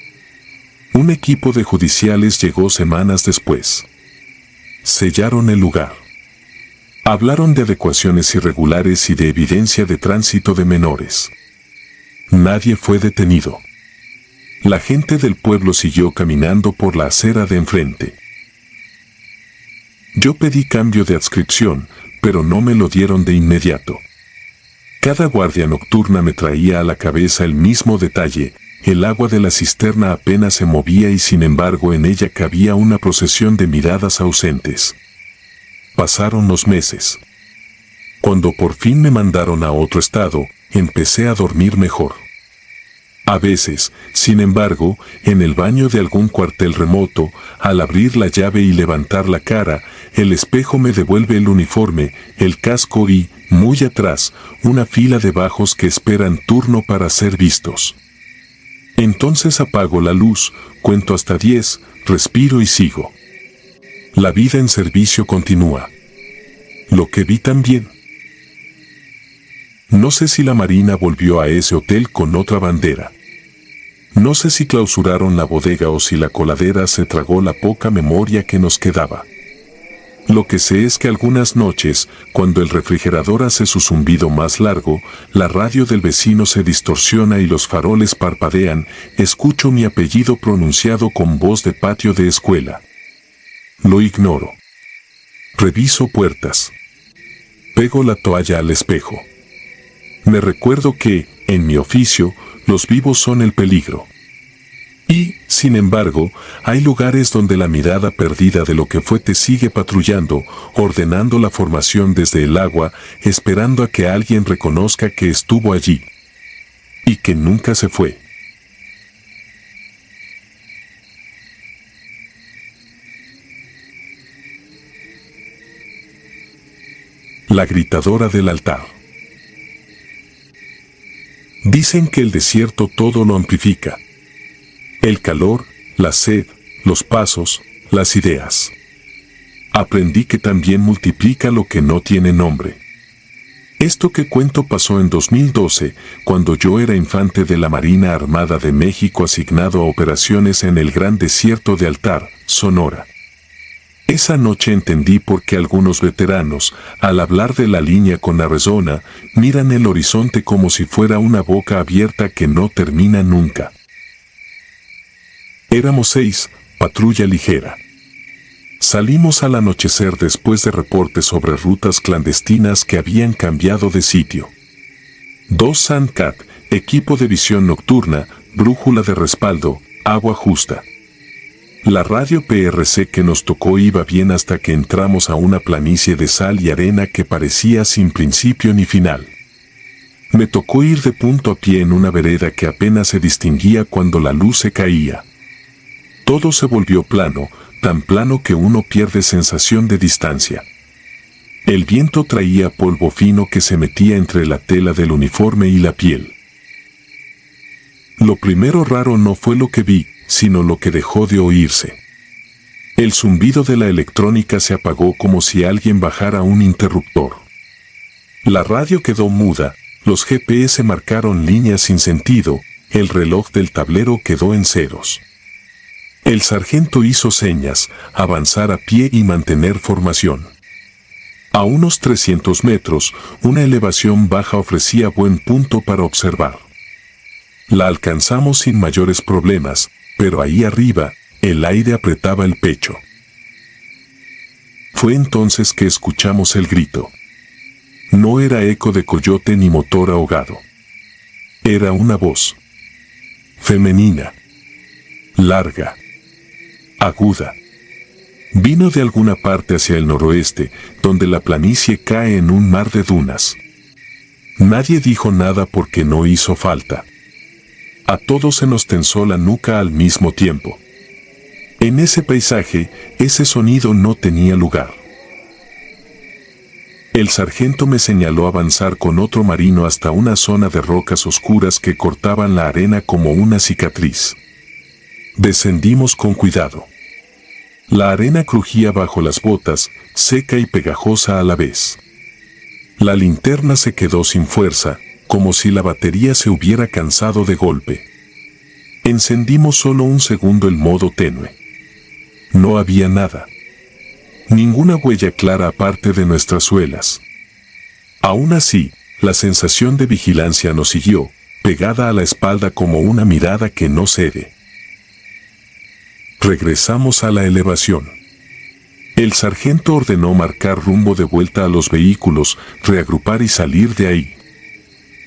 Un equipo de judiciales llegó semanas después. Sellaron el lugar. Hablaron de adecuaciones irregulares y de evidencia de tránsito de menores. Nadie fue detenido. La gente del pueblo siguió caminando por la acera de enfrente. Yo pedí cambio de adscripción, pero no me lo dieron de inmediato. Cada guardia nocturna me traía a la cabeza el mismo detalle: el agua de la cisterna apenas se movía y sin embargo en ella cabía una procesión de miradas ausentes. Pasaron los meses. Cuando por fin me mandaron a otro estado, empecé a dormir mejor. A veces, sin embargo, en el baño de algún cuartel remoto, al abrir la llave y levantar la cara, el espejo me devuelve el uniforme, el casco y, muy atrás, una fila de bajos que esperan turno para ser vistos. Entonces apago la luz, cuento hasta 10, respiro y sigo. La vida en servicio continúa. Lo que vi también. No sé si la Marina volvió a ese hotel con otra bandera. No sé si clausuraron la bodega o si la coladera se tragó la poca memoria que nos quedaba. Lo que sé es que algunas noches, cuando el refrigerador hace su zumbido más largo, la radio del vecino se distorsiona y los faroles parpadean, escucho mi apellido pronunciado con voz de patio de escuela. Lo ignoro. Reviso puertas. Pego la toalla al espejo. Me recuerdo que, en mi oficio, los vivos son el peligro. Y, sin embargo, hay lugares donde la mirada perdida de lo que fue te sigue patrullando, ordenando la formación desde el agua, esperando a que alguien reconozca que estuvo allí. Y que nunca se fue. La gritadora del altar. Dicen que el desierto todo lo amplifica. El calor, la sed, los pasos, las ideas. Aprendí que también multiplica lo que no tiene nombre. Esto que cuento pasó en 2012, cuando yo era infante de la Marina Armada de México asignado a operaciones en el Gran Desierto de Altar, Sonora. Esa noche entendí por qué algunos veteranos, al hablar de la línea con Arizona, miran el horizonte como si fuera una boca abierta que no termina nunca. Éramos 6, patrulla ligera. Salimos al anochecer después de reportes sobre rutas clandestinas que habían cambiado de sitio. 2 Sandcat, equipo de visión nocturna, brújula de respaldo, agua justa. La radio PRC que nos tocó iba bien hasta que entramos a una planicie de sal y arena que parecía sin principio ni final. Me tocó ir de punto a pie en una vereda que apenas se distinguía cuando la luz se caía. Todo se volvió plano, tan plano que uno pierde sensación de distancia. El viento traía polvo fino que se metía entre la tela del uniforme y la piel. Lo primero raro no fue lo que vi, sino lo que dejó de oírse. El zumbido de la electrónica se apagó como si alguien bajara un interruptor. La radio quedó muda, los GPS marcaron líneas sin sentido, el reloj del tablero quedó en ceros. El sargento hizo señas, avanzar a pie y mantener formación. A unos 300 metros, una elevación baja ofrecía buen punto para observar. La alcanzamos sin mayores problemas, pero ahí arriba, el aire apretaba el pecho. Fue entonces que escuchamos el grito. No era eco de coyote ni motor ahogado. Era una voz. Femenina. Larga. Aguda. Vino de alguna parte hacia el noroeste, donde la planicie cae en un mar de dunas. Nadie dijo nada porque no hizo falta. A todos se nos tensó la nuca al mismo tiempo. En ese paisaje, ese sonido no tenía lugar. El sargento me señaló avanzar con otro marino hasta una zona de rocas oscuras que cortaban la arena como una cicatriz. Descendimos con cuidado. La arena crujía bajo las botas, seca y pegajosa a la vez. La linterna se quedó sin fuerza, como si la batería se hubiera cansado de golpe. Encendimos solo un segundo el modo tenue. No había nada. Ninguna huella clara aparte de nuestras suelas. Aún así, la sensación de vigilancia nos siguió, pegada a la espalda como una mirada que no cede. Regresamos a la elevación. El sargento ordenó marcar rumbo de vuelta a los vehículos, reagrupar y salir de ahí.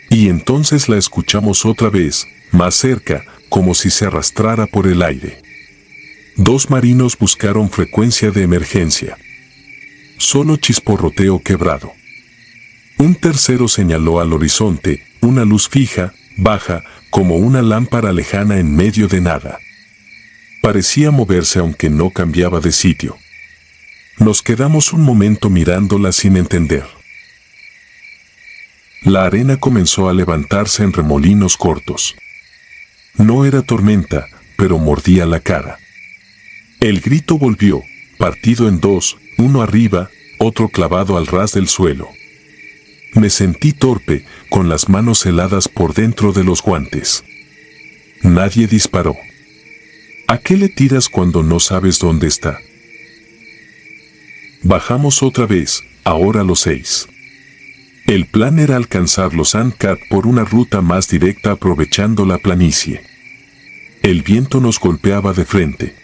Y entonces la escuchamos otra vez, más cerca, como si se arrastrara por el aire. 2 marinos buscaron frecuencia de emergencia. Solo chisporroteo quebrado. Un tercero señaló al horizonte, una luz fija, baja, como una lámpara lejana en medio de nada. Parecía moverse aunque no cambiaba de sitio. Nos quedamos un momento mirándola sin entender. La arena comenzó a levantarse en remolinos cortos. No era tormenta, pero mordía la cara. El grito volvió, partido en 2, uno arriba, otro clavado al ras del suelo. Me sentí torpe, con las manos heladas por dentro de los guantes. Nadie disparó. ¿A qué le tiras cuando no sabes dónde está? Bajamos otra vez, ahora los 6. El plan era alcanzar los Sandcat por una ruta más directa aprovechando la planicie. El viento nos golpeaba de frente.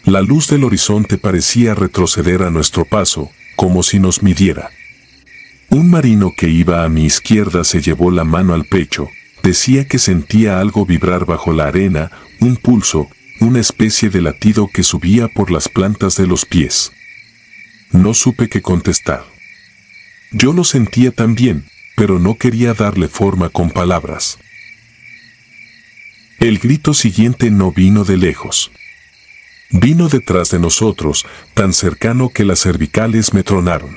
La luz del horizonte parecía retroceder a nuestro paso, como si nos midiera. Un marino que iba a mi izquierda se llevó la mano al pecho, decía que sentía algo vibrar bajo la arena, un pulso, una especie de latido que subía por las plantas de los pies. No supe qué contestar. Yo lo sentía también, pero no quería darle forma con palabras. El grito siguiente no vino de lejos. Vino detrás de nosotros, tan cercano que las cervicales me tronaron.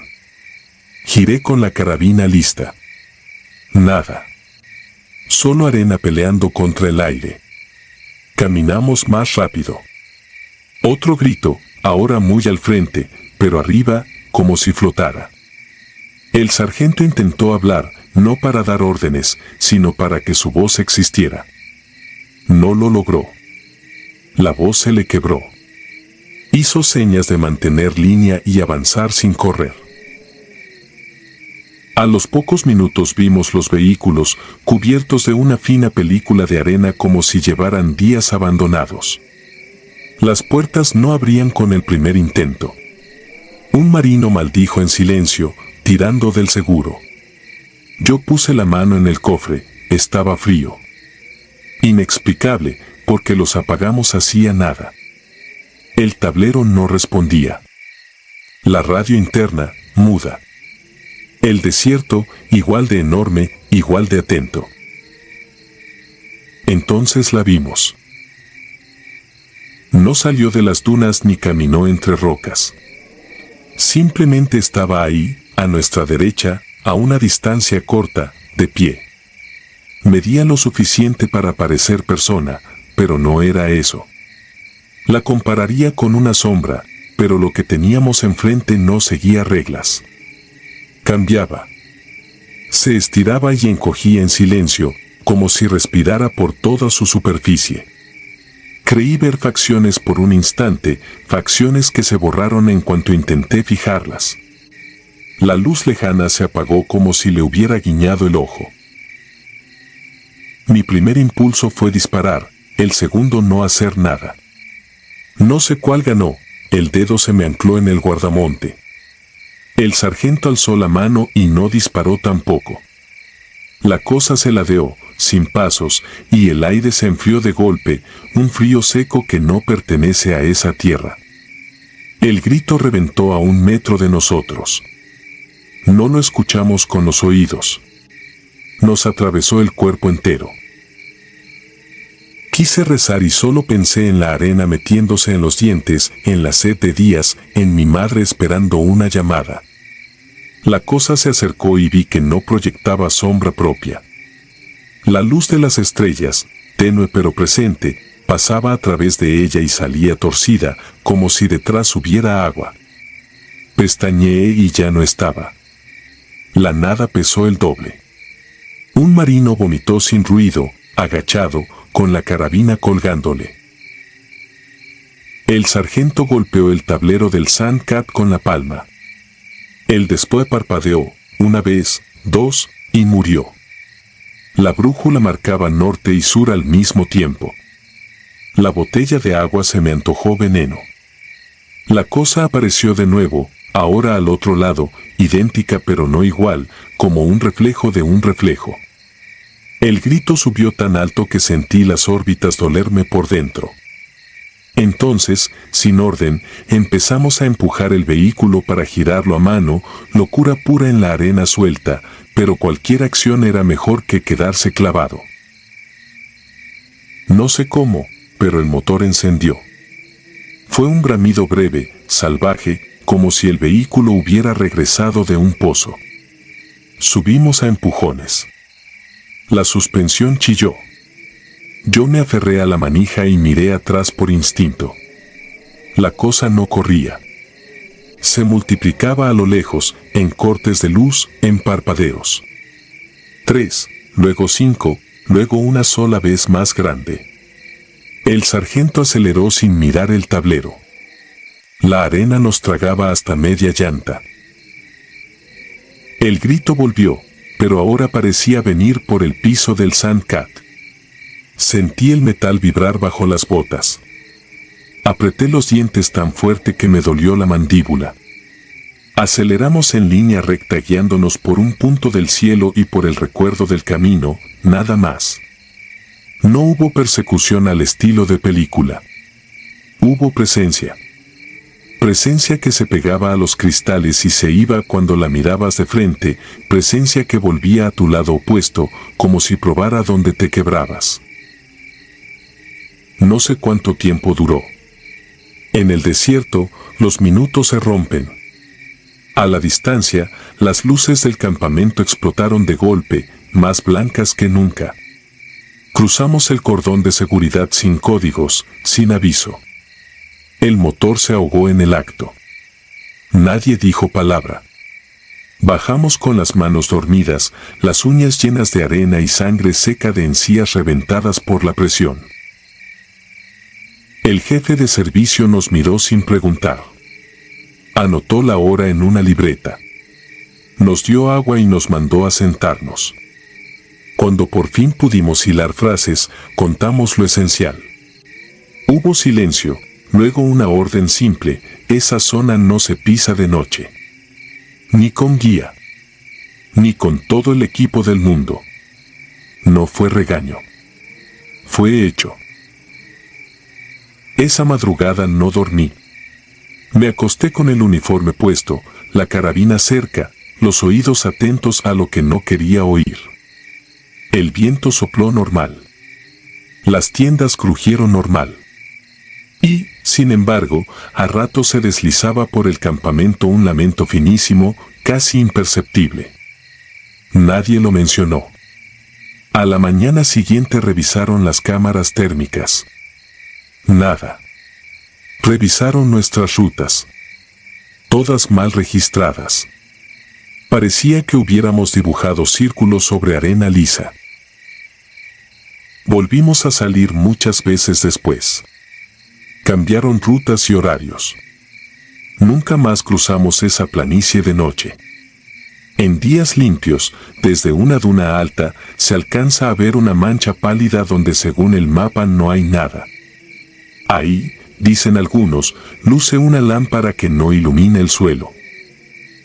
Giré con la carabina lista. Nada. Solo arena peleando contra el aire. Caminamos más rápido. Otro grito, ahora muy al frente, pero arriba, como si flotara. El sargento intentó hablar, no para dar órdenes, sino para que su voz existiera. No lo logró. La voz se le quebró. Hizo señas de mantener línea y avanzar sin correr. A los pocos minutos vimos los vehículos cubiertos de una fina película de arena como si llevaran días abandonados. Las puertas no abrían con el primer intento. Un marino maldijo en silencio, tirando del seguro. Yo puse la mano en el cofre, estaba frío. Inexplicable, porque los apagamos hacía nada. El tablero no respondía. La radio interna, muda. El desierto, igual de enorme, igual de atento. Entonces la vimos. No salió de las dunas ni caminó entre rocas. Simplemente estaba ahí, a nuestra derecha, a una distancia corta, de pie. Medía lo suficiente para parecer persona, pero no era eso. La compararía con una sombra, pero lo que teníamos enfrente no seguía reglas. Cambiaba. Se estiraba y encogía en silencio, como si respirara por toda su superficie. Creí ver facciones por un instante, facciones que se borraron en cuanto intenté fijarlas. La luz lejana se apagó como si le hubiera guiñado el ojo. Mi primer impulso fue disparar, el segundo no hacer nada. No sé cuál ganó, el dedo se me ancló en el guardamonte. El sargento alzó la mano y no disparó tampoco. La cosa se ladeó, sin pasos, y el aire se enfrió de golpe, un frío seco que no pertenece a esa tierra. El grito reventó a 1 metro de nosotros. No lo escuchamos con los oídos. Nos atravesó el cuerpo entero. Quise rezar y solo pensé en la arena metiéndose en los dientes, en la sed de días, en mi madre esperando una llamada. La cosa se acercó y vi que no proyectaba sombra propia. La luz de las estrellas, tenue pero presente, pasaba a través de ella y salía torcida, como si detrás hubiera agua. Pestañeé y ya no estaba. La nada pesó el doble. Un marino vomitó sin ruido, agachado, con la carabina colgándole. El sargento golpeó el tablero del Sandcat con la palma. El después parpadeó, una vez, dos, y murió. La brújula marcaba norte y sur al mismo tiempo. La botella de agua se me antojó veneno. La cosa apareció de nuevo, ahora al otro lado, idéntica pero no igual, como un reflejo de un reflejo. El grito subió tan alto que sentí las órbitas dolerme por dentro. Entonces, sin orden, empezamos a empujar el vehículo para girarlo a mano, locura pura en la arena suelta, pero cualquier acción era mejor que quedarse clavado. No sé cómo, pero el motor encendió. Fue un bramido breve, salvaje, como si el vehículo hubiera regresado de un pozo. Subimos a empujones. La suspensión chilló. Yo me aferré a la manija y miré atrás por instinto. La cosa no corría. Se multiplicaba a lo lejos, en cortes de luz, en parpadeos. 3, luego 5, luego una sola vez más grande. El sargento aceleró sin mirar el tablero. La arena nos tragaba hasta media llanta. El grito volvió, pero ahora parecía venir por el piso del Sandcat. Sentí el metal vibrar bajo las botas. Apreté los dientes tan fuerte que me dolió la mandíbula. Aceleramos en línea recta guiándonos por un punto del cielo y por el recuerdo del camino, nada más. No hubo persecución al estilo de película. Hubo presencia. Presencia que se pegaba a los cristales y se iba cuando la mirabas de frente, presencia que volvía a tu lado opuesto, como si probara dónde te quebrabas. No sé cuánto tiempo duró. En el desierto, los minutos se rompen. A la distancia, las luces del campamento explotaron de golpe, más blancas que nunca. Cruzamos el cordón de seguridad sin códigos, sin aviso. El motor se ahogó en el acto. Nadie dijo palabra. Bajamos con las manos dormidas, las uñas llenas de arena y sangre seca de encías reventadas por la presión. El jefe de servicio nos miró sin preguntar. Anotó la hora en una libreta. Nos dio agua y nos mandó a sentarnos. Cuando por fin pudimos hilar frases, contamos lo esencial. Hubo silencio, luego una orden simple: esa zona no se pisa de noche. Ni con guía. Ni con todo el equipo del mundo. No fue regaño. Fue hecho. Esa madrugada no dormí. Me acosté con el uniforme puesto, la carabina cerca, los oídos atentos a lo que no quería oír. El viento sopló normal. Las tiendas crujieron normal. Y, sin embargo, a ratos se deslizaba por el campamento un lamento finísimo, casi imperceptible. Nadie lo mencionó. A la mañana siguiente revisaron las cámaras térmicas. Nada. Revisaron nuestras rutas. Todas mal registradas. Parecía que hubiéramos dibujado círculos sobre arena lisa. Volvimos a salir muchas veces después. Cambiaron rutas y horarios. Nunca más cruzamos esa planicie de noche. En días limpios, desde una duna alta, se alcanza a ver una mancha pálida donde según el mapa no hay nada. Ahí, dicen algunos, luce una lámpara que no ilumina el suelo.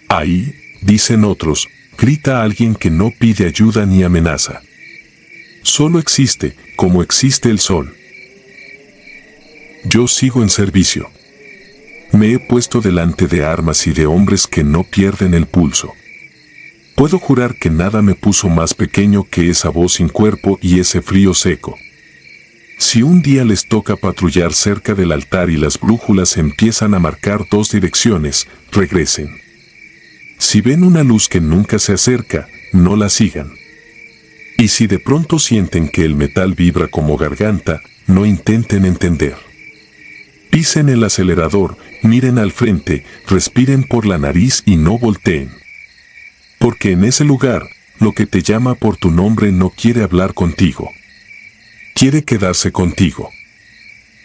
Ahí, dicen otros, grita alguien que no pide ayuda ni amenaza. Solo existe, como existe el sol. Yo sigo en servicio. Me he puesto delante de armas y de hombres que no pierden el pulso. Puedo jurar que nada me puso más pequeño que esa voz sin cuerpo y ese frío seco. Si un día les toca patrullar cerca del altar y las brújulas empiezan a marcar dos direcciones, regresen. Si ven una luz que nunca se acerca, no la sigan. Y si de pronto sienten que el metal vibra como garganta, no intenten entender. Pisen el acelerador, miren al frente, respiren por la nariz y no volteen. Porque en ese lugar, lo que te llama por tu nombre no quiere hablar contigo. quiere quedarse contigo.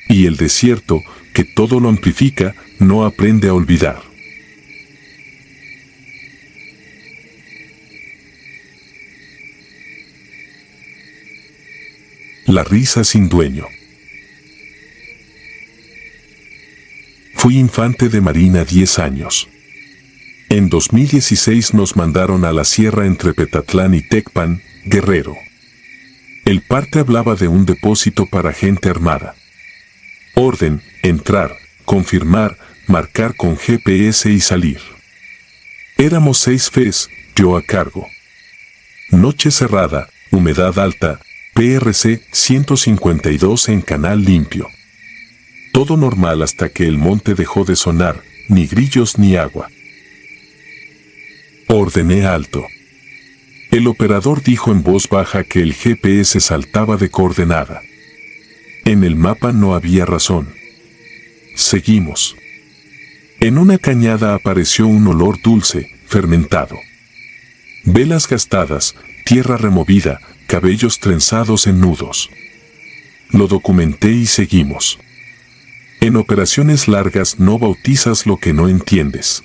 Y el desierto, que todo lo amplifica, no aprende a olvidar. La risa sin dueño. Fui infante de marina 10 años. En 2016 nos mandaron a la sierra entre Petatlán y Tecpan, Guerrero. El parte hablaba de un depósito para gente armada. Orden, entrar, confirmar, marcar con GPS y salir. Éramos 6 FES, yo a cargo. Noche cerrada, humedad alta, PRC 152 en canal limpio. Todo normal hasta que el monte dejó de sonar, ni grillos ni agua. Ordené alto. El operador dijo en voz baja que el GPS saltaba de coordenada. En el mapa no había razón. Seguimos. En una cañada apareció un olor dulce, fermentado. Velas gastadas, tierra removida, cabellos trenzados en nudos. Lo documenté y seguimos. En operaciones largas no bautizas lo que no entiendes.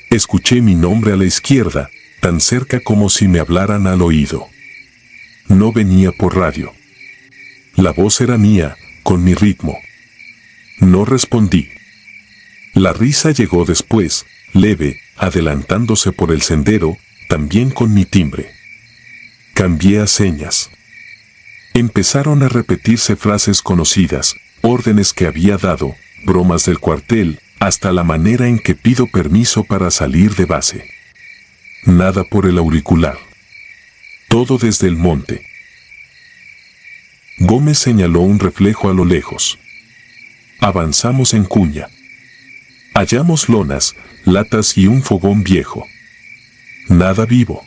Escuché mi nombre a la izquierda, tan cerca como si me hablaran al oído. No venía por radio. La voz era mía, con mi ritmo. No respondí. La risa llegó después, leve, adelantándose por el sendero, también con mi timbre. Cambié a señas. Empezaron a repetirse frases conocidas, órdenes que había dado, bromas del cuartel, hasta la manera en que pido permiso para salir de base. Nada por el auricular. Todo desde el monte. Gómez señaló un reflejo a lo lejos. Avanzamos en cuña. Hallamos lonas, latas y un fogón viejo. Nada vivo.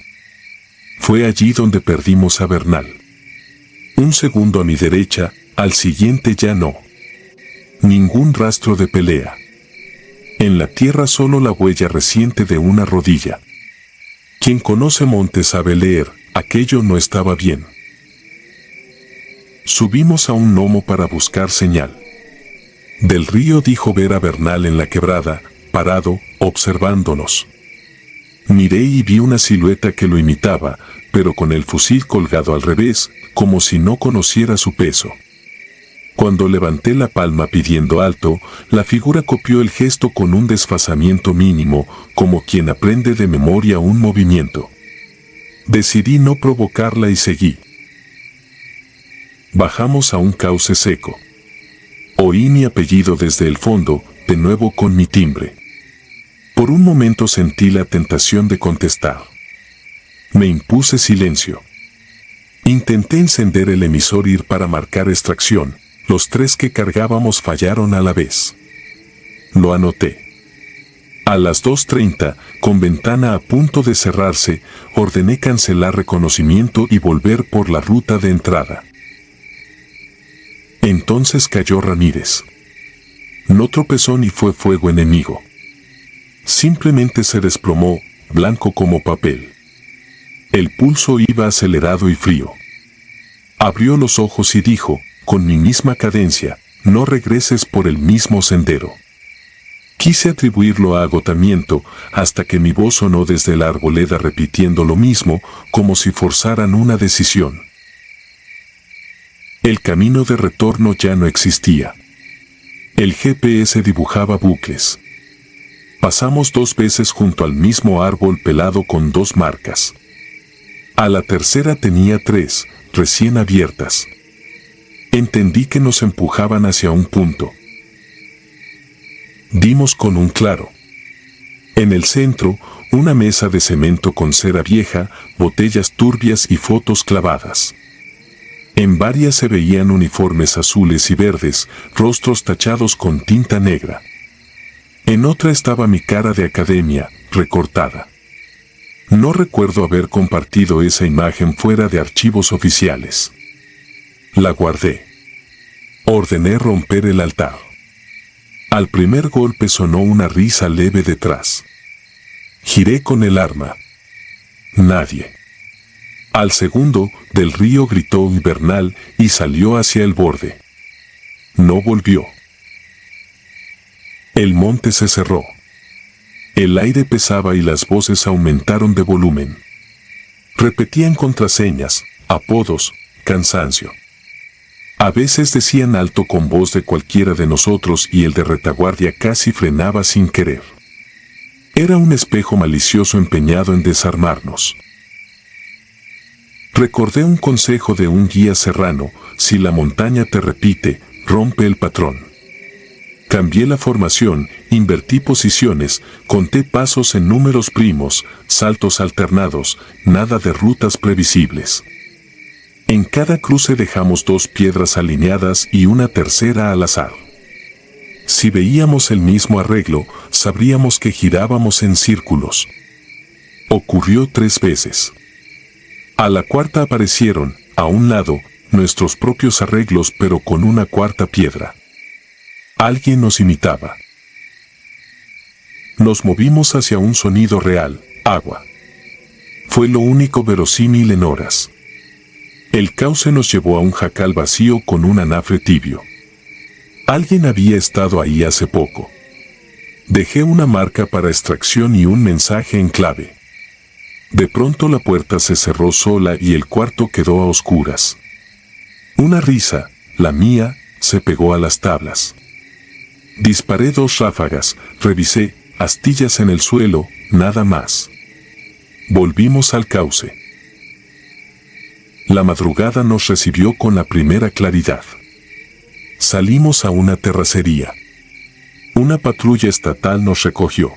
Fue allí donde perdimos a Bernal. Un segundo a mi derecha, al siguiente ya no. Ningún rastro de pelea. En la tierra solo la huella reciente de una rodilla. Quien conoce monte sabe leer, aquello no estaba bien. Subimos a un lomo para buscar señal. Del Río dijo ver a Bernal en la quebrada, parado, observándonos. Miré y vi una silueta que lo imitaba, pero con el fusil colgado al revés, como si no conociera su peso. Cuando levanté la palma pidiendo alto, la figura copió el gesto con un desfasamiento mínimo, como quien aprende de memoria un movimiento. Decidí no provocarla y seguí. Bajamos a un cauce seco. Oí mi apellido desde el fondo, de nuevo con mi timbre. Por un momento sentí la tentación de contestar. Me impuse silencio. Intenté encender el emisor ir para marcar extracción. Los 3 que cargábamos fallaron a la vez. Lo anoté. A las 2:30, con ventana a punto de cerrarse, ordené cancelar reconocimiento y volver por la ruta de entrada. Entonces cayó Ramírez. No tropezó ni fue fuego enemigo. Simplemente se desplomó, blanco como papel. El pulso iba acelerado y frío. Abrió los ojos y dijo, con mi misma cadencia, no regreses por el mismo sendero. Quise atribuirlo a agotamiento, hasta que mi voz sonó desde la arboleda repitiendo lo mismo, como si forzaran una decisión. El camino de retorno ya no existía. El GPS dibujaba bucles. Pasamos 2 veces junto al mismo árbol pelado con 2 marcas. A la tercera tenía 3, recién abiertas. Entendí que nos empujaban hacia un punto. Dimos con un claro. En el centro, una mesa de cemento con cera vieja, botellas turbias y fotos clavadas. En varias se veían uniformes azules y verdes, rostros tachados con tinta negra. En otra estaba mi cara de academia, recortada. No recuerdo haber compartido esa imagen fuera de archivos oficiales. La guardé. Ordené romper el altar. Al primer golpe sonó una risa leve detrás. Giré con el arma. Nadie. Al segundo, del río gritó Invernal y salió hacia el borde. No volvió. El monte se cerró. El aire pesaba y las voces aumentaron de volumen. Repetían contraseñas, apodos, cansancio. A veces decían alto con voz de cualquiera de nosotros y el de retaguardia casi frenaba sin querer. Era un espejo malicioso empeñado en desarmarnos. Recordé un consejo de un guía serrano: si la montaña te repite, rompe el patrón. Cambié la formación, invertí posiciones, conté pasos en números primos, saltos alternados, nada de rutas previsibles. En cada cruce dejamos 2 piedras alineadas y una tercera al azar. Si veíamos el mismo arreglo, sabríamos que girábamos en círculos. Ocurrió 3 veces. A la cuarta aparecieron, a un lado, nuestros propios arreglos pero con una cuarta piedra. Alguien nos imitaba. Nos movimos hacia un sonido real: agua. Fue lo único verosímil en horas. El cauce nos llevó a un jacal vacío con un anafre tibio. Alguien había estado ahí hace poco. Dejé una marca para extracción y un mensaje en clave. De pronto la puerta se cerró sola y el cuarto quedó a oscuras. Una risa, la mía, se pegó a las tablas. Disparé 2 ráfagas, revisé, astillas en el suelo, nada más. Volvimos al cauce. La madrugada nos recibió con la primera claridad. Salimos a una terracería. Una patrulla estatal nos recogió.